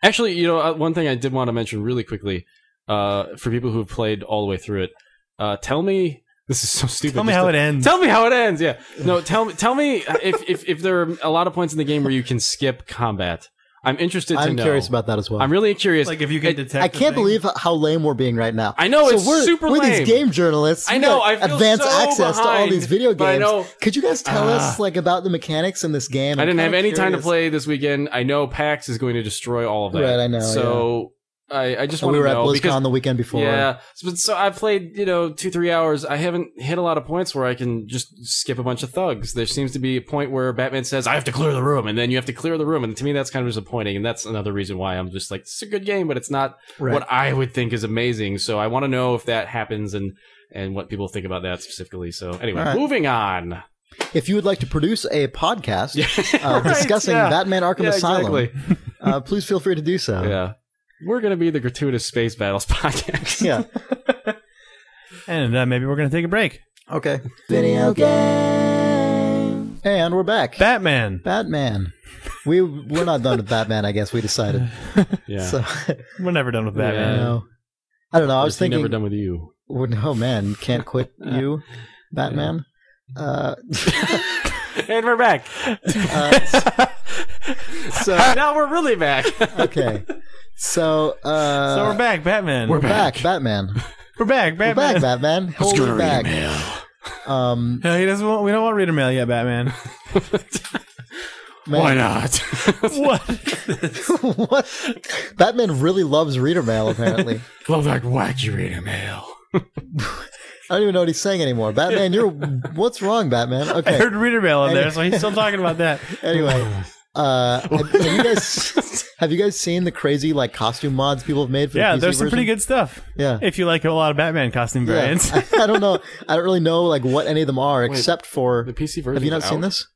[SPEAKER 6] Actually, one thing I did want to mention really quickly, for people who have played all the way through it, tell me. This is so stupid.
[SPEAKER 4] Tell me how it ends.
[SPEAKER 6] Tell me how it ends. Yeah. No. Tell me if there are a lot of points in the game where you can skip combat. I'm interested to know.
[SPEAKER 5] I'm curious about that as well.
[SPEAKER 6] I'm really curious.
[SPEAKER 4] Like if you can detect.
[SPEAKER 5] I can't believe how lame we're being right now.
[SPEAKER 6] I know, it's super lame.
[SPEAKER 5] We're these game journalists.
[SPEAKER 6] I know, I feel
[SPEAKER 5] advanced
[SPEAKER 6] so
[SPEAKER 5] access to all these video
[SPEAKER 6] but I
[SPEAKER 5] games.
[SPEAKER 6] know-
[SPEAKER 5] Could you guys tell us about the mechanics in this game?
[SPEAKER 6] I didn't have any time to
[SPEAKER 5] curious.
[SPEAKER 6] play this weekend. I know PAX is going to destroy all of that.
[SPEAKER 5] Right, I know,
[SPEAKER 6] So I just
[SPEAKER 5] And
[SPEAKER 6] want
[SPEAKER 5] we
[SPEAKER 6] to
[SPEAKER 5] were at
[SPEAKER 6] know
[SPEAKER 5] BlizzCon
[SPEAKER 6] because
[SPEAKER 5] the weekend before.
[SPEAKER 6] yeah. So I played 2-3 hours. I haven't hit a lot of points where I can just skip a bunch of thugs. There seems to be a point where Batman says, "I have to clear the room," and then you have to clear the room. And to me, that's kind of disappointing. And that's another reason why I'm just like, it's a good game, but it's not what I would think is amazing. So I want to know if that happens and what people think about that specifically. So anyway, moving on.
[SPEAKER 5] If you would like to produce a podcast discussing Batman Arkham Asylum,
[SPEAKER 6] exactly.
[SPEAKER 5] Please feel free to do so.
[SPEAKER 6] Yeah. We're going to be the Gratuitous Space Battles podcast.
[SPEAKER 5] Yeah.
[SPEAKER 4] And maybe we're going to take a break.
[SPEAKER 5] Okay.
[SPEAKER 3] Video game.
[SPEAKER 5] And we're back.
[SPEAKER 4] Batman.
[SPEAKER 5] We're not done with Batman, I guess we decided.
[SPEAKER 6] Yeah.
[SPEAKER 5] So,
[SPEAKER 4] We're never done with Batman.
[SPEAKER 6] Yeah.
[SPEAKER 5] no. I don't know. I was thinking.
[SPEAKER 6] Never done with you.
[SPEAKER 5] Oh, man. Can't quit you, Batman.
[SPEAKER 6] And we're back.
[SPEAKER 5] So
[SPEAKER 6] Now we're really back.
[SPEAKER 5] okay. So
[SPEAKER 4] So we're back, Batman.
[SPEAKER 5] we're back, Batman.
[SPEAKER 4] We're back,
[SPEAKER 5] We're
[SPEAKER 4] Batman.
[SPEAKER 5] back, Batman. Hold it back.
[SPEAKER 4] No, he doesn't want, we don't want reader mail yet, Batman.
[SPEAKER 5] Man,
[SPEAKER 6] Why not?
[SPEAKER 4] What?
[SPEAKER 5] what? Batman really loves reader mail, apparently.
[SPEAKER 6] Love that wacky reader mail.
[SPEAKER 5] I don't even know what he's saying anymore. Batman, what's wrong, Batman?
[SPEAKER 4] I
[SPEAKER 5] Okay.
[SPEAKER 4] heard reader mail in there, so he's still talking about that.
[SPEAKER 5] Anyway, have you guys seen the crazy like costume mods people have made for the PC
[SPEAKER 4] There's some
[SPEAKER 5] version?
[SPEAKER 4] pretty good stuff.
[SPEAKER 5] Yeah.
[SPEAKER 4] If you like a lot of Batman costume
[SPEAKER 5] Yeah.
[SPEAKER 4] variants.
[SPEAKER 5] I don't know. I don't really know like what any of them are, except for.
[SPEAKER 6] The PC version.
[SPEAKER 5] Have you not
[SPEAKER 6] is
[SPEAKER 5] seen
[SPEAKER 6] out?
[SPEAKER 5] this?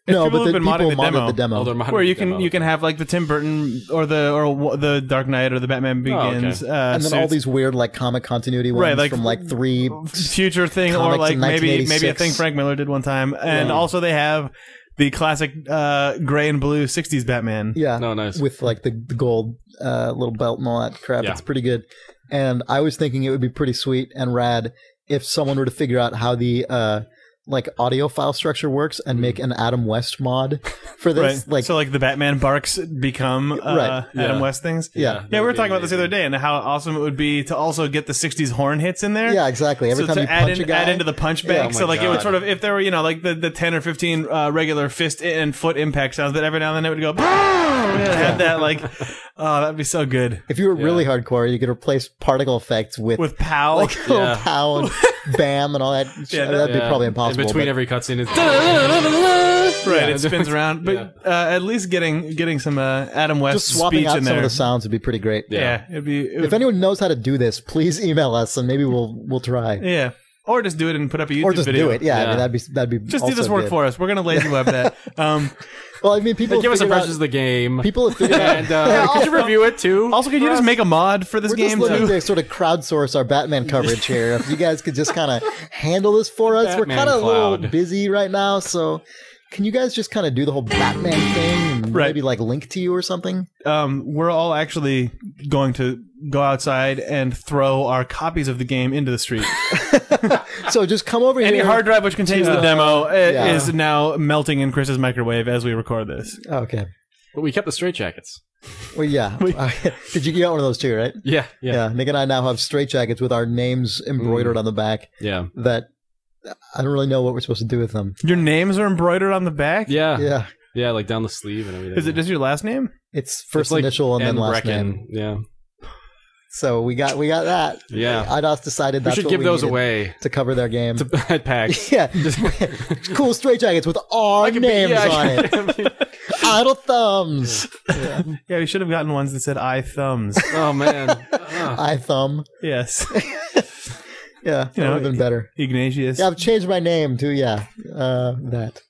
[SPEAKER 5] No,
[SPEAKER 4] people
[SPEAKER 5] but
[SPEAKER 4] have
[SPEAKER 5] the
[SPEAKER 4] been
[SPEAKER 5] people
[SPEAKER 4] modding the demo.
[SPEAKER 5] modded the demo.
[SPEAKER 6] Oh, they're modding
[SPEAKER 4] Where
[SPEAKER 6] the
[SPEAKER 4] you
[SPEAKER 6] demo.
[SPEAKER 4] can have like the Tim Burton or the Dark Knight or the Batman Begins,
[SPEAKER 6] okay.
[SPEAKER 5] and then all
[SPEAKER 4] suits.
[SPEAKER 5] these weird like comic continuity ones
[SPEAKER 4] Right, like
[SPEAKER 5] from like 3
[SPEAKER 4] future thing, or
[SPEAKER 5] comics
[SPEAKER 4] like
[SPEAKER 5] in
[SPEAKER 4] maybe a
[SPEAKER 5] 1986.
[SPEAKER 4] thing Frank Miller did one time, and also they have the classic gray and blue '60s Batman.
[SPEAKER 5] Yeah.
[SPEAKER 6] No, nice.
[SPEAKER 5] With like the gold little belt and all that crap.
[SPEAKER 6] Yeah.
[SPEAKER 5] It's pretty good. And I was thinking it would be pretty sweet and rad if someone were to figure out how the like audio file structure works and make an Adam West mod for this.
[SPEAKER 4] Right.
[SPEAKER 5] Like
[SPEAKER 4] So like the Batman barks become
[SPEAKER 5] Right.
[SPEAKER 4] Adam
[SPEAKER 6] Yeah.
[SPEAKER 4] West things.
[SPEAKER 5] Yeah.
[SPEAKER 4] Yeah, we were talking about this the other day, and how awesome it would be to also get the '60s horn hits in there.
[SPEAKER 5] yeah, exactly. Every
[SPEAKER 4] So
[SPEAKER 5] time
[SPEAKER 4] to
[SPEAKER 5] you punch a guy,
[SPEAKER 4] add into the punch
[SPEAKER 5] Yeah,
[SPEAKER 4] bank,
[SPEAKER 5] oh my
[SPEAKER 4] so like it would
[SPEAKER 6] God.
[SPEAKER 4] sort of, if there were like the 10 or 15 regular fist and foot impact sounds, but every now and then it would go. Had that like, oh, that'd be so good
[SPEAKER 5] if you were really hardcore, you could replace particle effects with
[SPEAKER 4] POW.
[SPEAKER 5] like little
[SPEAKER 6] Yeah.
[SPEAKER 5] pow and bam and all that.
[SPEAKER 4] Yeah,
[SPEAKER 5] That'd be probably
[SPEAKER 6] In
[SPEAKER 5] impossible.
[SPEAKER 6] between
[SPEAKER 5] but-
[SPEAKER 6] every cutscene, it's
[SPEAKER 4] Right, it spins around, but at least getting some Adam West
[SPEAKER 5] just swapping
[SPEAKER 4] speech
[SPEAKER 5] out
[SPEAKER 4] in
[SPEAKER 5] some
[SPEAKER 4] there.
[SPEAKER 5] of the sounds would be pretty great.
[SPEAKER 4] Yeah, it'd be.
[SPEAKER 5] If anyone knows how to do this, please email us and maybe we'll try.
[SPEAKER 4] Yeah, or just do it and put up a YouTube
[SPEAKER 5] Or just
[SPEAKER 4] video.
[SPEAKER 5] do it. Yeah, I
[SPEAKER 6] Yeah.
[SPEAKER 5] mean, that'd be
[SPEAKER 4] Just do
[SPEAKER 5] also
[SPEAKER 4] this work
[SPEAKER 5] good.
[SPEAKER 4] for us. We're gonna lazy web that.
[SPEAKER 5] Well, I mean, people
[SPEAKER 6] give us
[SPEAKER 5] figured out-
[SPEAKER 6] impressions of the game.
[SPEAKER 5] People have figured out.
[SPEAKER 6] And could you review it too?
[SPEAKER 4] Also, could you just make a mod for this
[SPEAKER 5] We're just
[SPEAKER 4] game
[SPEAKER 5] looking
[SPEAKER 4] too?
[SPEAKER 5] to sort of crowdsource our Batman coverage here. If you guys could just kind of handle this for us, we're
[SPEAKER 6] Batman
[SPEAKER 5] kind of a little
[SPEAKER 6] cloud.
[SPEAKER 5] busy right now. So, can you guys just kind of do the whole Batman thing and
[SPEAKER 4] Right.
[SPEAKER 5] maybe like link to you or something?
[SPEAKER 4] We're all actually going to go outside and throw our copies of the game into the street.
[SPEAKER 5] So just come over
[SPEAKER 4] Any
[SPEAKER 5] here.
[SPEAKER 4] hard drive which contains the demo
[SPEAKER 5] yeah.
[SPEAKER 4] is now melting in Chris's microwave as we record this.
[SPEAKER 5] Okay.
[SPEAKER 6] But we kept the straitjackets.
[SPEAKER 5] Well, yeah. Did you get one of those too? Right?
[SPEAKER 6] Yeah.
[SPEAKER 5] Yeah. Nick and I now have straitjackets with our names embroidered on the back.
[SPEAKER 6] Yeah.
[SPEAKER 5] That I don't really know what we're supposed to do with them.
[SPEAKER 4] Your names are embroidered on the back?
[SPEAKER 6] Yeah.
[SPEAKER 5] Yeah.
[SPEAKER 6] Yeah, like down the sleeve and everything.
[SPEAKER 4] Is it just your last name?
[SPEAKER 5] It's first
[SPEAKER 6] It's like
[SPEAKER 5] initial and then
[SPEAKER 6] N.
[SPEAKER 5] last
[SPEAKER 6] Brecken.
[SPEAKER 5] name.
[SPEAKER 6] Yeah.
[SPEAKER 5] So we got that.
[SPEAKER 6] Yeah.
[SPEAKER 5] IDOS decided
[SPEAKER 6] We
[SPEAKER 5] that's
[SPEAKER 6] should
[SPEAKER 5] what
[SPEAKER 6] give those
[SPEAKER 5] needed
[SPEAKER 6] away
[SPEAKER 5] to cover their game.
[SPEAKER 6] at PAX.
[SPEAKER 5] Yeah, cool straitjackets with our names on it. Idle thumbs.
[SPEAKER 4] Yeah, we should have gotten ones that said I thumbs.
[SPEAKER 6] Oh, man.
[SPEAKER 5] I thumb.
[SPEAKER 4] Yes.
[SPEAKER 5] Yeah, that would have been better.
[SPEAKER 4] Ignatius.
[SPEAKER 5] Yeah, I've changed my name to that.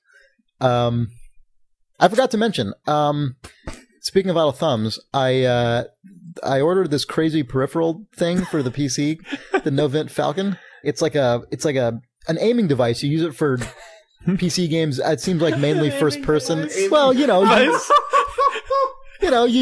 [SPEAKER 5] I forgot to mention. Speaking of idle thumbs, I ordered this crazy peripheral thing for the PC, the Novint Falcon. It's like an aiming device. You use it for PC games. It seems like mainly first person. Well, you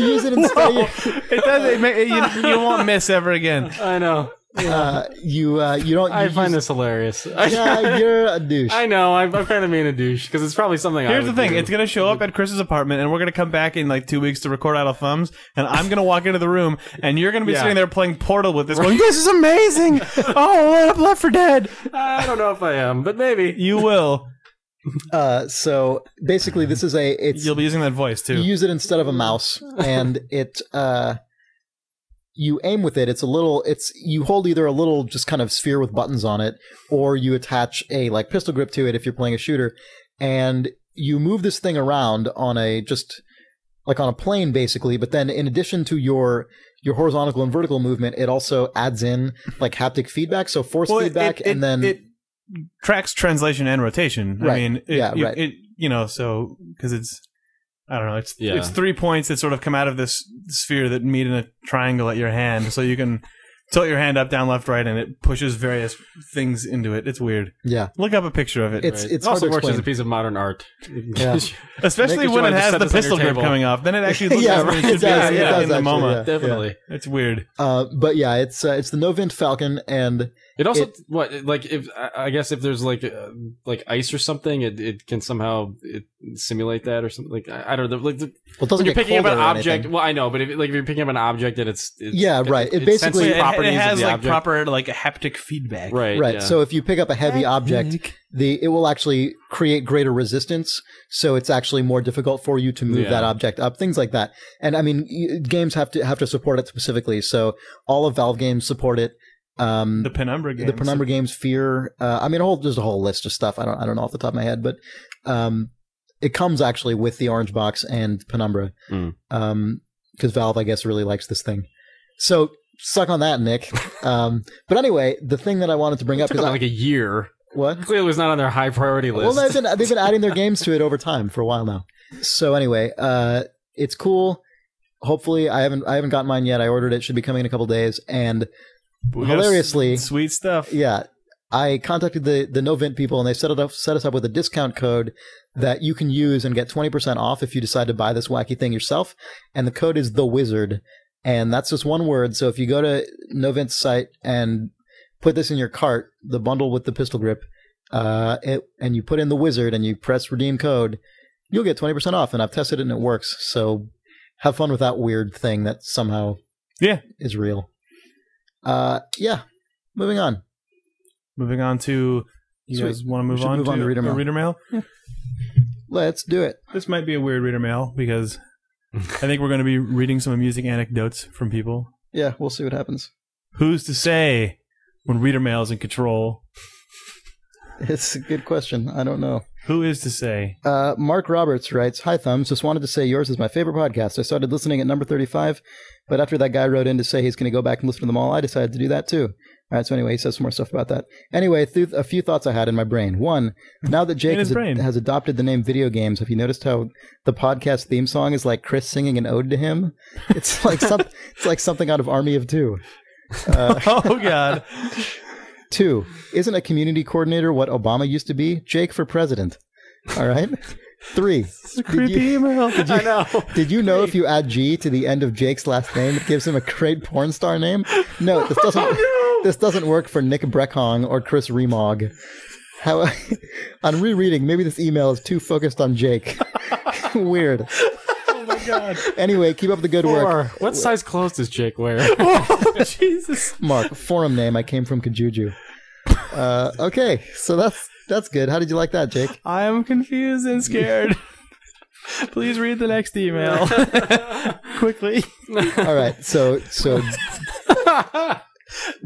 [SPEAKER 5] use it instead.
[SPEAKER 4] It does. You won't miss ever again.
[SPEAKER 6] I know.
[SPEAKER 5] You don't.
[SPEAKER 6] I find this hilarious.
[SPEAKER 5] Yeah, you're a douche.
[SPEAKER 6] I know. I'm kind of being a douche because it's probably something.
[SPEAKER 4] Here's
[SPEAKER 6] I
[SPEAKER 4] the
[SPEAKER 6] would
[SPEAKER 4] thing:
[SPEAKER 6] do.
[SPEAKER 4] it's gonna show up at Chris's apartment, and we're gonna come back in like 2 weeks to record Idle Thumbs, and I'm gonna walk into the room, and you're gonna be
[SPEAKER 6] Yeah.
[SPEAKER 4] sitting there playing Portal with this, going, "This is amazing! Oh, Left 4 Dead."
[SPEAKER 6] I don't know if I am, but maybe.
[SPEAKER 4] You will.
[SPEAKER 5] So basically, this is
[SPEAKER 4] You'll be using that voice too.
[SPEAKER 5] you use it instead of a mouse, and you aim with it. You hold either a little just kind of sphere with buttons on it, or you attach a like pistol grip to it if you're playing a shooter, and you move this thing around on a plane basically. But then in addition to your horizontal and vertical movement, it also adds in like haptic feedback, so force feedback, and then
[SPEAKER 4] tracks translation and rotation.
[SPEAKER 5] Right.
[SPEAKER 4] I mean,
[SPEAKER 5] right.
[SPEAKER 4] So because it's, I don't know, it's 3 points that sort of come out of this sphere that meet in a triangle at your hand, so you can tilt your hand up, down, left, right, and it pushes various things into it. It's weird.
[SPEAKER 5] Yeah.
[SPEAKER 4] Look up a picture of it.
[SPEAKER 5] It's
[SPEAKER 6] also
[SPEAKER 5] hard to
[SPEAKER 6] works as
[SPEAKER 5] explain.
[SPEAKER 6] a piece of modern art.
[SPEAKER 5] Yeah.
[SPEAKER 4] Especially
[SPEAKER 6] Making
[SPEAKER 4] when
[SPEAKER 6] sure
[SPEAKER 4] it
[SPEAKER 6] I just
[SPEAKER 4] has
[SPEAKER 6] set
[SPEAKER 4] the
[SPEAKER 6] this on your
[SPEAKER 4] pistol grip
[SPEAKER 6] table.
[SPEAKER 4] coming off. Then it actually looks
[SPEAKER 5] Yeah,
[SPEAKER 4] like it
[SPEAKER 5] it
[SPEAKER 4] should
[SPEAKER 5] does,
[SPEAKER 4] be
[SPEAKER 5] it does
[SPEAKER 4] in the
[SPEAKER 5] actually,
[SPEAKER 4] MoMA.
[SPEAKER 5] yeah.
[SPEAKER 6] Definitely.
[SPEAKER 4] It's weird.
[SPEAKER 5] But yeah, it's the Novint Falcon, and
[SPEAKER 6] It also if I guess if there's like ice or something, it can somehow simulate that or something. Like I don't know. Like
[SPEAKER 5] it
[SPEAKER 6] when
[SPEAKER 5] doesn't
[SPEAKER 6] you're
[SPEAKER 5] get
[SPEAKER 6] picking up an
[SPEAKER 5] colder or
[SPEAKER 6] object,
[SPEAKER 5] anything.
[SPEAKER 6] well, I know, but if you're picking up an object and it's
[SPEAKER 5] right. It basically-
[SPEAKER 6] senses
[SPEAKER 4] It
[SPEAKER 6] properties of
[SPEAKER 4] has
[SPEAKER 6] the
[SPEAKER 4] like
[SPEAKER 6] object.
[SPEAKER 4] proper like haptic feedback.
[SPEAKER 6] Right.
[SPEAKER 5] Right.
[SPEAKER 6] Yeah.
[SPEAKER 5] So if you pick up a heavy object, it will actually create greater resistance. So it's actually more difficult for you to move
[SPEAKER 6] Yeah.
[SPEAKER 5] that object up. Things like that. And I mean, games have to support it specifically. So all of Valve games support it.
[SPEAKER 4] The Penumbra games.
[SPEAKER 5] The Penumbra games, Fear. I mean, there's a whole list of stuff. I don't know off the top of my head, but it comes actually with the Orange Box and Penumbra. Because Valve, I guess, really likes this thing. So suck on that, Nick. But anyway, the thing that I wanted to bring up
[SPEAKER 6] It took
[SPEAKER 5] because
[SPEAKER 6] about like a year.
[SPEAKER 5] what?
[SPEAKER 6] Clearly, it was not on their high priority list.
[SPEAKER 5] Well, they've been adding their games to it over time for a while now. So anyway, it's cool. Hopefully, I haven't gotten mine yet. I ordered it; should be coming in a couple days. And
[SPEAKER 4] We got
[SPEAKER 5] hilariously,
[SPEAKER 4] sweet stuff.
[SPEAKER 5] yeah, I contacted the Novint people, and they set us up with a discount code that you can use and get 20% off if you decide to buy this wacky thing yourself. And the code is The Wizard, and that's just one word. So if you go to Novint's site and put this in your cart, the bundle with the pistol grip, and you put in The Wizard and you press redeem code, you'll get 20% off. And I've tested it and it works. So have fun with that weird thing that somehow is real. Yeah. Moving on.
[SPEAKER 4] Moving on to, you guys want to move on to
[SPEAKER 5] Reader Mail?
[SPEAKER 4] Reader Mail? Yeah.
[SPEAKER 5] Let's do it.
[SPEAKER 4] This might be a weird Reader Mail because I think we're going to be reading some amusing anecdotes from people.
[SPEAKER 5] Yeah, we'll see what happens.
[SPEAKER 4] Who's to say when Reader Mail is in control?
[SPEAKER 5] It's a good question. I don't know.
[SPEAKER 4] Who is to say?
[SPEAKER 5] Mark Roberts writes, "Hi Thumbs, just wanted to say yours is my favorite podcast. I started listening at number 35, but after that guy wrote in to say he's going to go back and listen to them all, I decided to do that too." All right, so anyway, he says some more stuff about that. Anyway, a few thoughts I had in my brain. One, now that Jake has adopted the name Video Games, have you noticed how the podcast theme song is like Chris singing an ode to him? It's like it's like something out of Army of Two.
[SPEAKER 4] Oh, God.
[SPEAKER 5] 2, isn't a community coordinator what Obama used to be? Jake for president. All right. 3,
[SPEAKER 4] Creepy email.
[SPEAKER 6] I know.
[SPEAKER 5] did you know if you add G to the end of Jake's last name, it gives him a great porn star name? No, this doesn't. This doesn't work for Nick Breckhong or Chris Remog. How, on rereading, maybe this email is too focused on Jake. Weird.
[SPEAKER 4] Oh, my God.
[SPEAKER 5] Anyway, keep up the good work.
[SPEAKER 6] What size clothes does Jake wear?
[SPEAKER 4] Oh, Jesus.
[SPEAKER 5] Mark, forum name, I came from Kajuju. Okay, so that's good. How did you like that, Jake?
[SPEAKER 4] I am confused and scared. Please read the next email. Quickly.
[SPEAKER 5] All right, so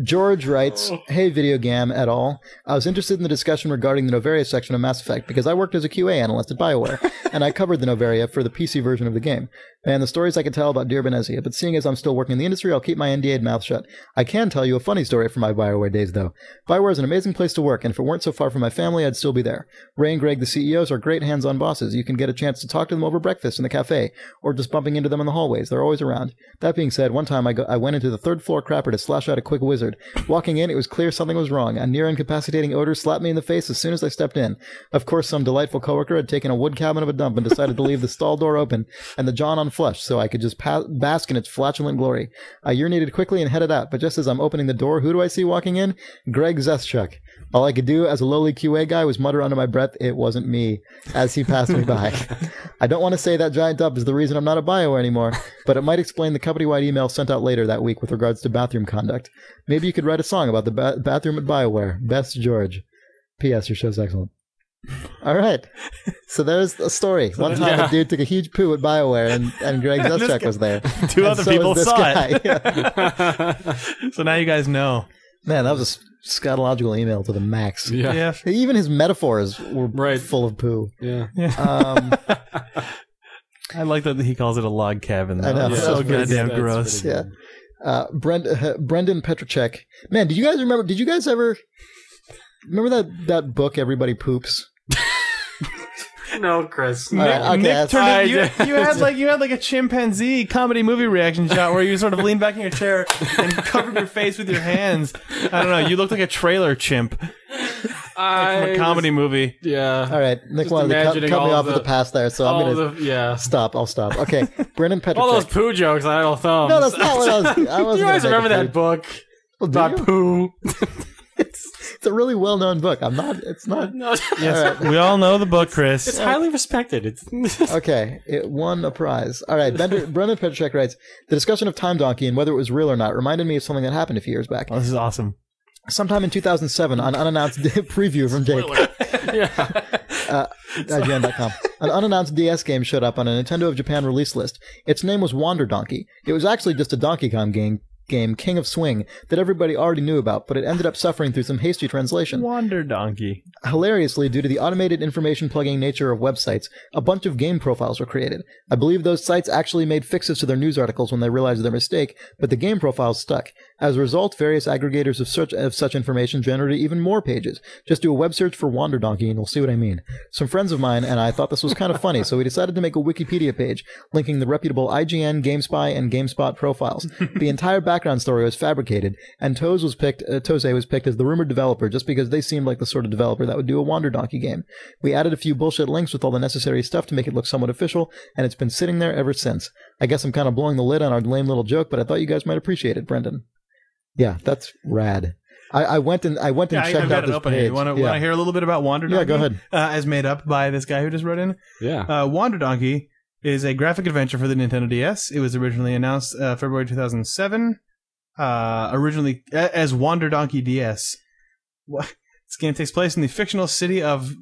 [SPEAKER 5] George writes, "Hey, Video Gam et al. I was interested in the discussion regarding the Novaria section of Mass Effect because I worked as a QA analyst at BioWare, and I covered the Novaria for the PC version of the game. And the stories I could tell about Dear Benezia, but seeing as I'm still working in the industry, I'll keep my NDA'd mouth shut. I can tell you a funny story from my BioWare days, though. BioWare is an amazing place to work, and if it weren't so far from my family, I'd still be there. Ray and Greg, the CEOs, are great hands-on bosses. You can get a chance to talk to them over breakfast in the cafe, or just bumping into them in the hallways. They're always around. That being said, one time I went into the third floor crapper to slash out a quick wizard. Walking in, it was clear something was wrong. A near-incapacitating odor slapped me in the face as soon as I stepped in. Of course, some delightful coworker had taken a wood cabin of a dump and decided to leave the stall door open and the John unflushed so I could just bask in its flatulent glory. I urinated quickly and headed out, but just as I'm opening the door, who do I see walking in? Greg Zeschuk. All I could do as a lowly QA guy was mutter under my breath, "It wasn't me," as he passed me by. I don't want to say that giant dump is the reason I'm not at BioWare anymore, but it might explain the company-wide email sent out later that week with regards to bathroom conduct. Maybe you could write a song about the bathroom at BioWare. Best, George. P.S. Your show's excellent. All right. So there's a story. One time a dude took a huge poo at BioWare and Greg Zeschuk was there.
[SPEAKER 4] Two other people saw it.
[SPEAKER 5] Yeah.
[SPEAKER 4] So now you guys know.
[SPEAKER 5] Man, that was a scatological email to the max.
[SPEAKER 4] Yeah.
[SPEAKER 5] Even his metaphors were full of poo.
[SPEAKER 6] Yeah.
[SPEAKER 4] I like that he calls it a log cabin.
[SPEAKER 5] I know.
[SPEAKER 4] That's so
[SPEAKER 5] That's pretty
[SPEAKER 4] goddamn
[SPEAKER 5] good.
[SPEAKER 4] gross.
[SPEAKER 5] Yeah. Brendan Petrocek. Man, did you guys ever Remember that book, Everybody Poops?
[SPEAKER 6] No, Chris.
[SPEAKER 5] All right, okay,
[SPEAKER 4] Nick turned you had like a chimpanzee comedy movie reaction shot where you sort of leaned back in your chair and covered your face with your hands. I don't know. You looked like a trailer chimp from a comedy movie.
[SPEAKER 6] Yeah.
[SPEAKER 5] All right, Nick wanted to cut me off with the past there, so I'm going to stop. I'll stop. Okay, Brendan Petricek.
[SPEAKER 6] All those poo jokes on Idle Thumbs.
[SPEAKER 5] No, that's not what I was.
[SPEAKER 6] You guys remember that book about poo?
[SPEAKER 5] It's a really well-known book. It's not.
[SPEAKER 6] No.
[SPEAKER 4] Yes, we all know the book, Chris.
[SPEAKER 6] It's highly respected.
[SPEAKER 5] Okay, it won a prize. All right, Brendan Petricek writes, the discussion of Time Donkey and whether it was real or not reminded me of something that happened a few years back.
[SPEAKER 4] Oh, this is awesome.
[SPEAKER 5] Sometime in 2007, an unannounced preview from Jake. IGN.com. An unannounced DS game showed up on a Nintendo of Japan release list. Its name was Wander Donkey. It was actually just a Donkey Kong game, King of Swing, that everybody already knew about, but it ended up suffering through some hasty translation.
[SPEAKER 4] Wander Donkey.
[SPEAKER 5] Hilariously, due to the automated information plugging nature of websites, a bunch of game profiles were created. I believe those sites actually made fixes to their news articles when they realized their mistake, but the game profiles stuck. As a result, various aggregators of such information generated even more pages. Just do a web search for Wander Donkey and you'll see what I mean. Some friends of mine and I thought this was kind of funny, so we decided to make a Wikipedia page linking the reputable IGN, GameSpy, and GameSpot profiles. The entire background story was fabricated, and Toze was picked as the rumored developer just because they seemed like the sort of developer that would do a Wander Donkey game. We added a few bullshit links with all the necessary stuff to make it look somewhat official, and it's been sitting there ever since. I guess I'm kind of blowing the lid on our lame little joke, but I thought you guys might appreciate it, Brendan. Yeah, that's rad. I went and checked out this page.
[SPEAKER 4] You want to hear a little bit about Wander Donkey?
[SPEAKER 5] Yeah, go ahead.
[SPEAKER 4] As made up by this guy who just wrote in.
[SPEAKER 6] Yeah.
[SPEAKER 4] Wander Donkey is a graphic adventure for the Nintendo DS. It was originally announced February 2007. Originally as Wander Donkey DS. This game takes place in the fictional city of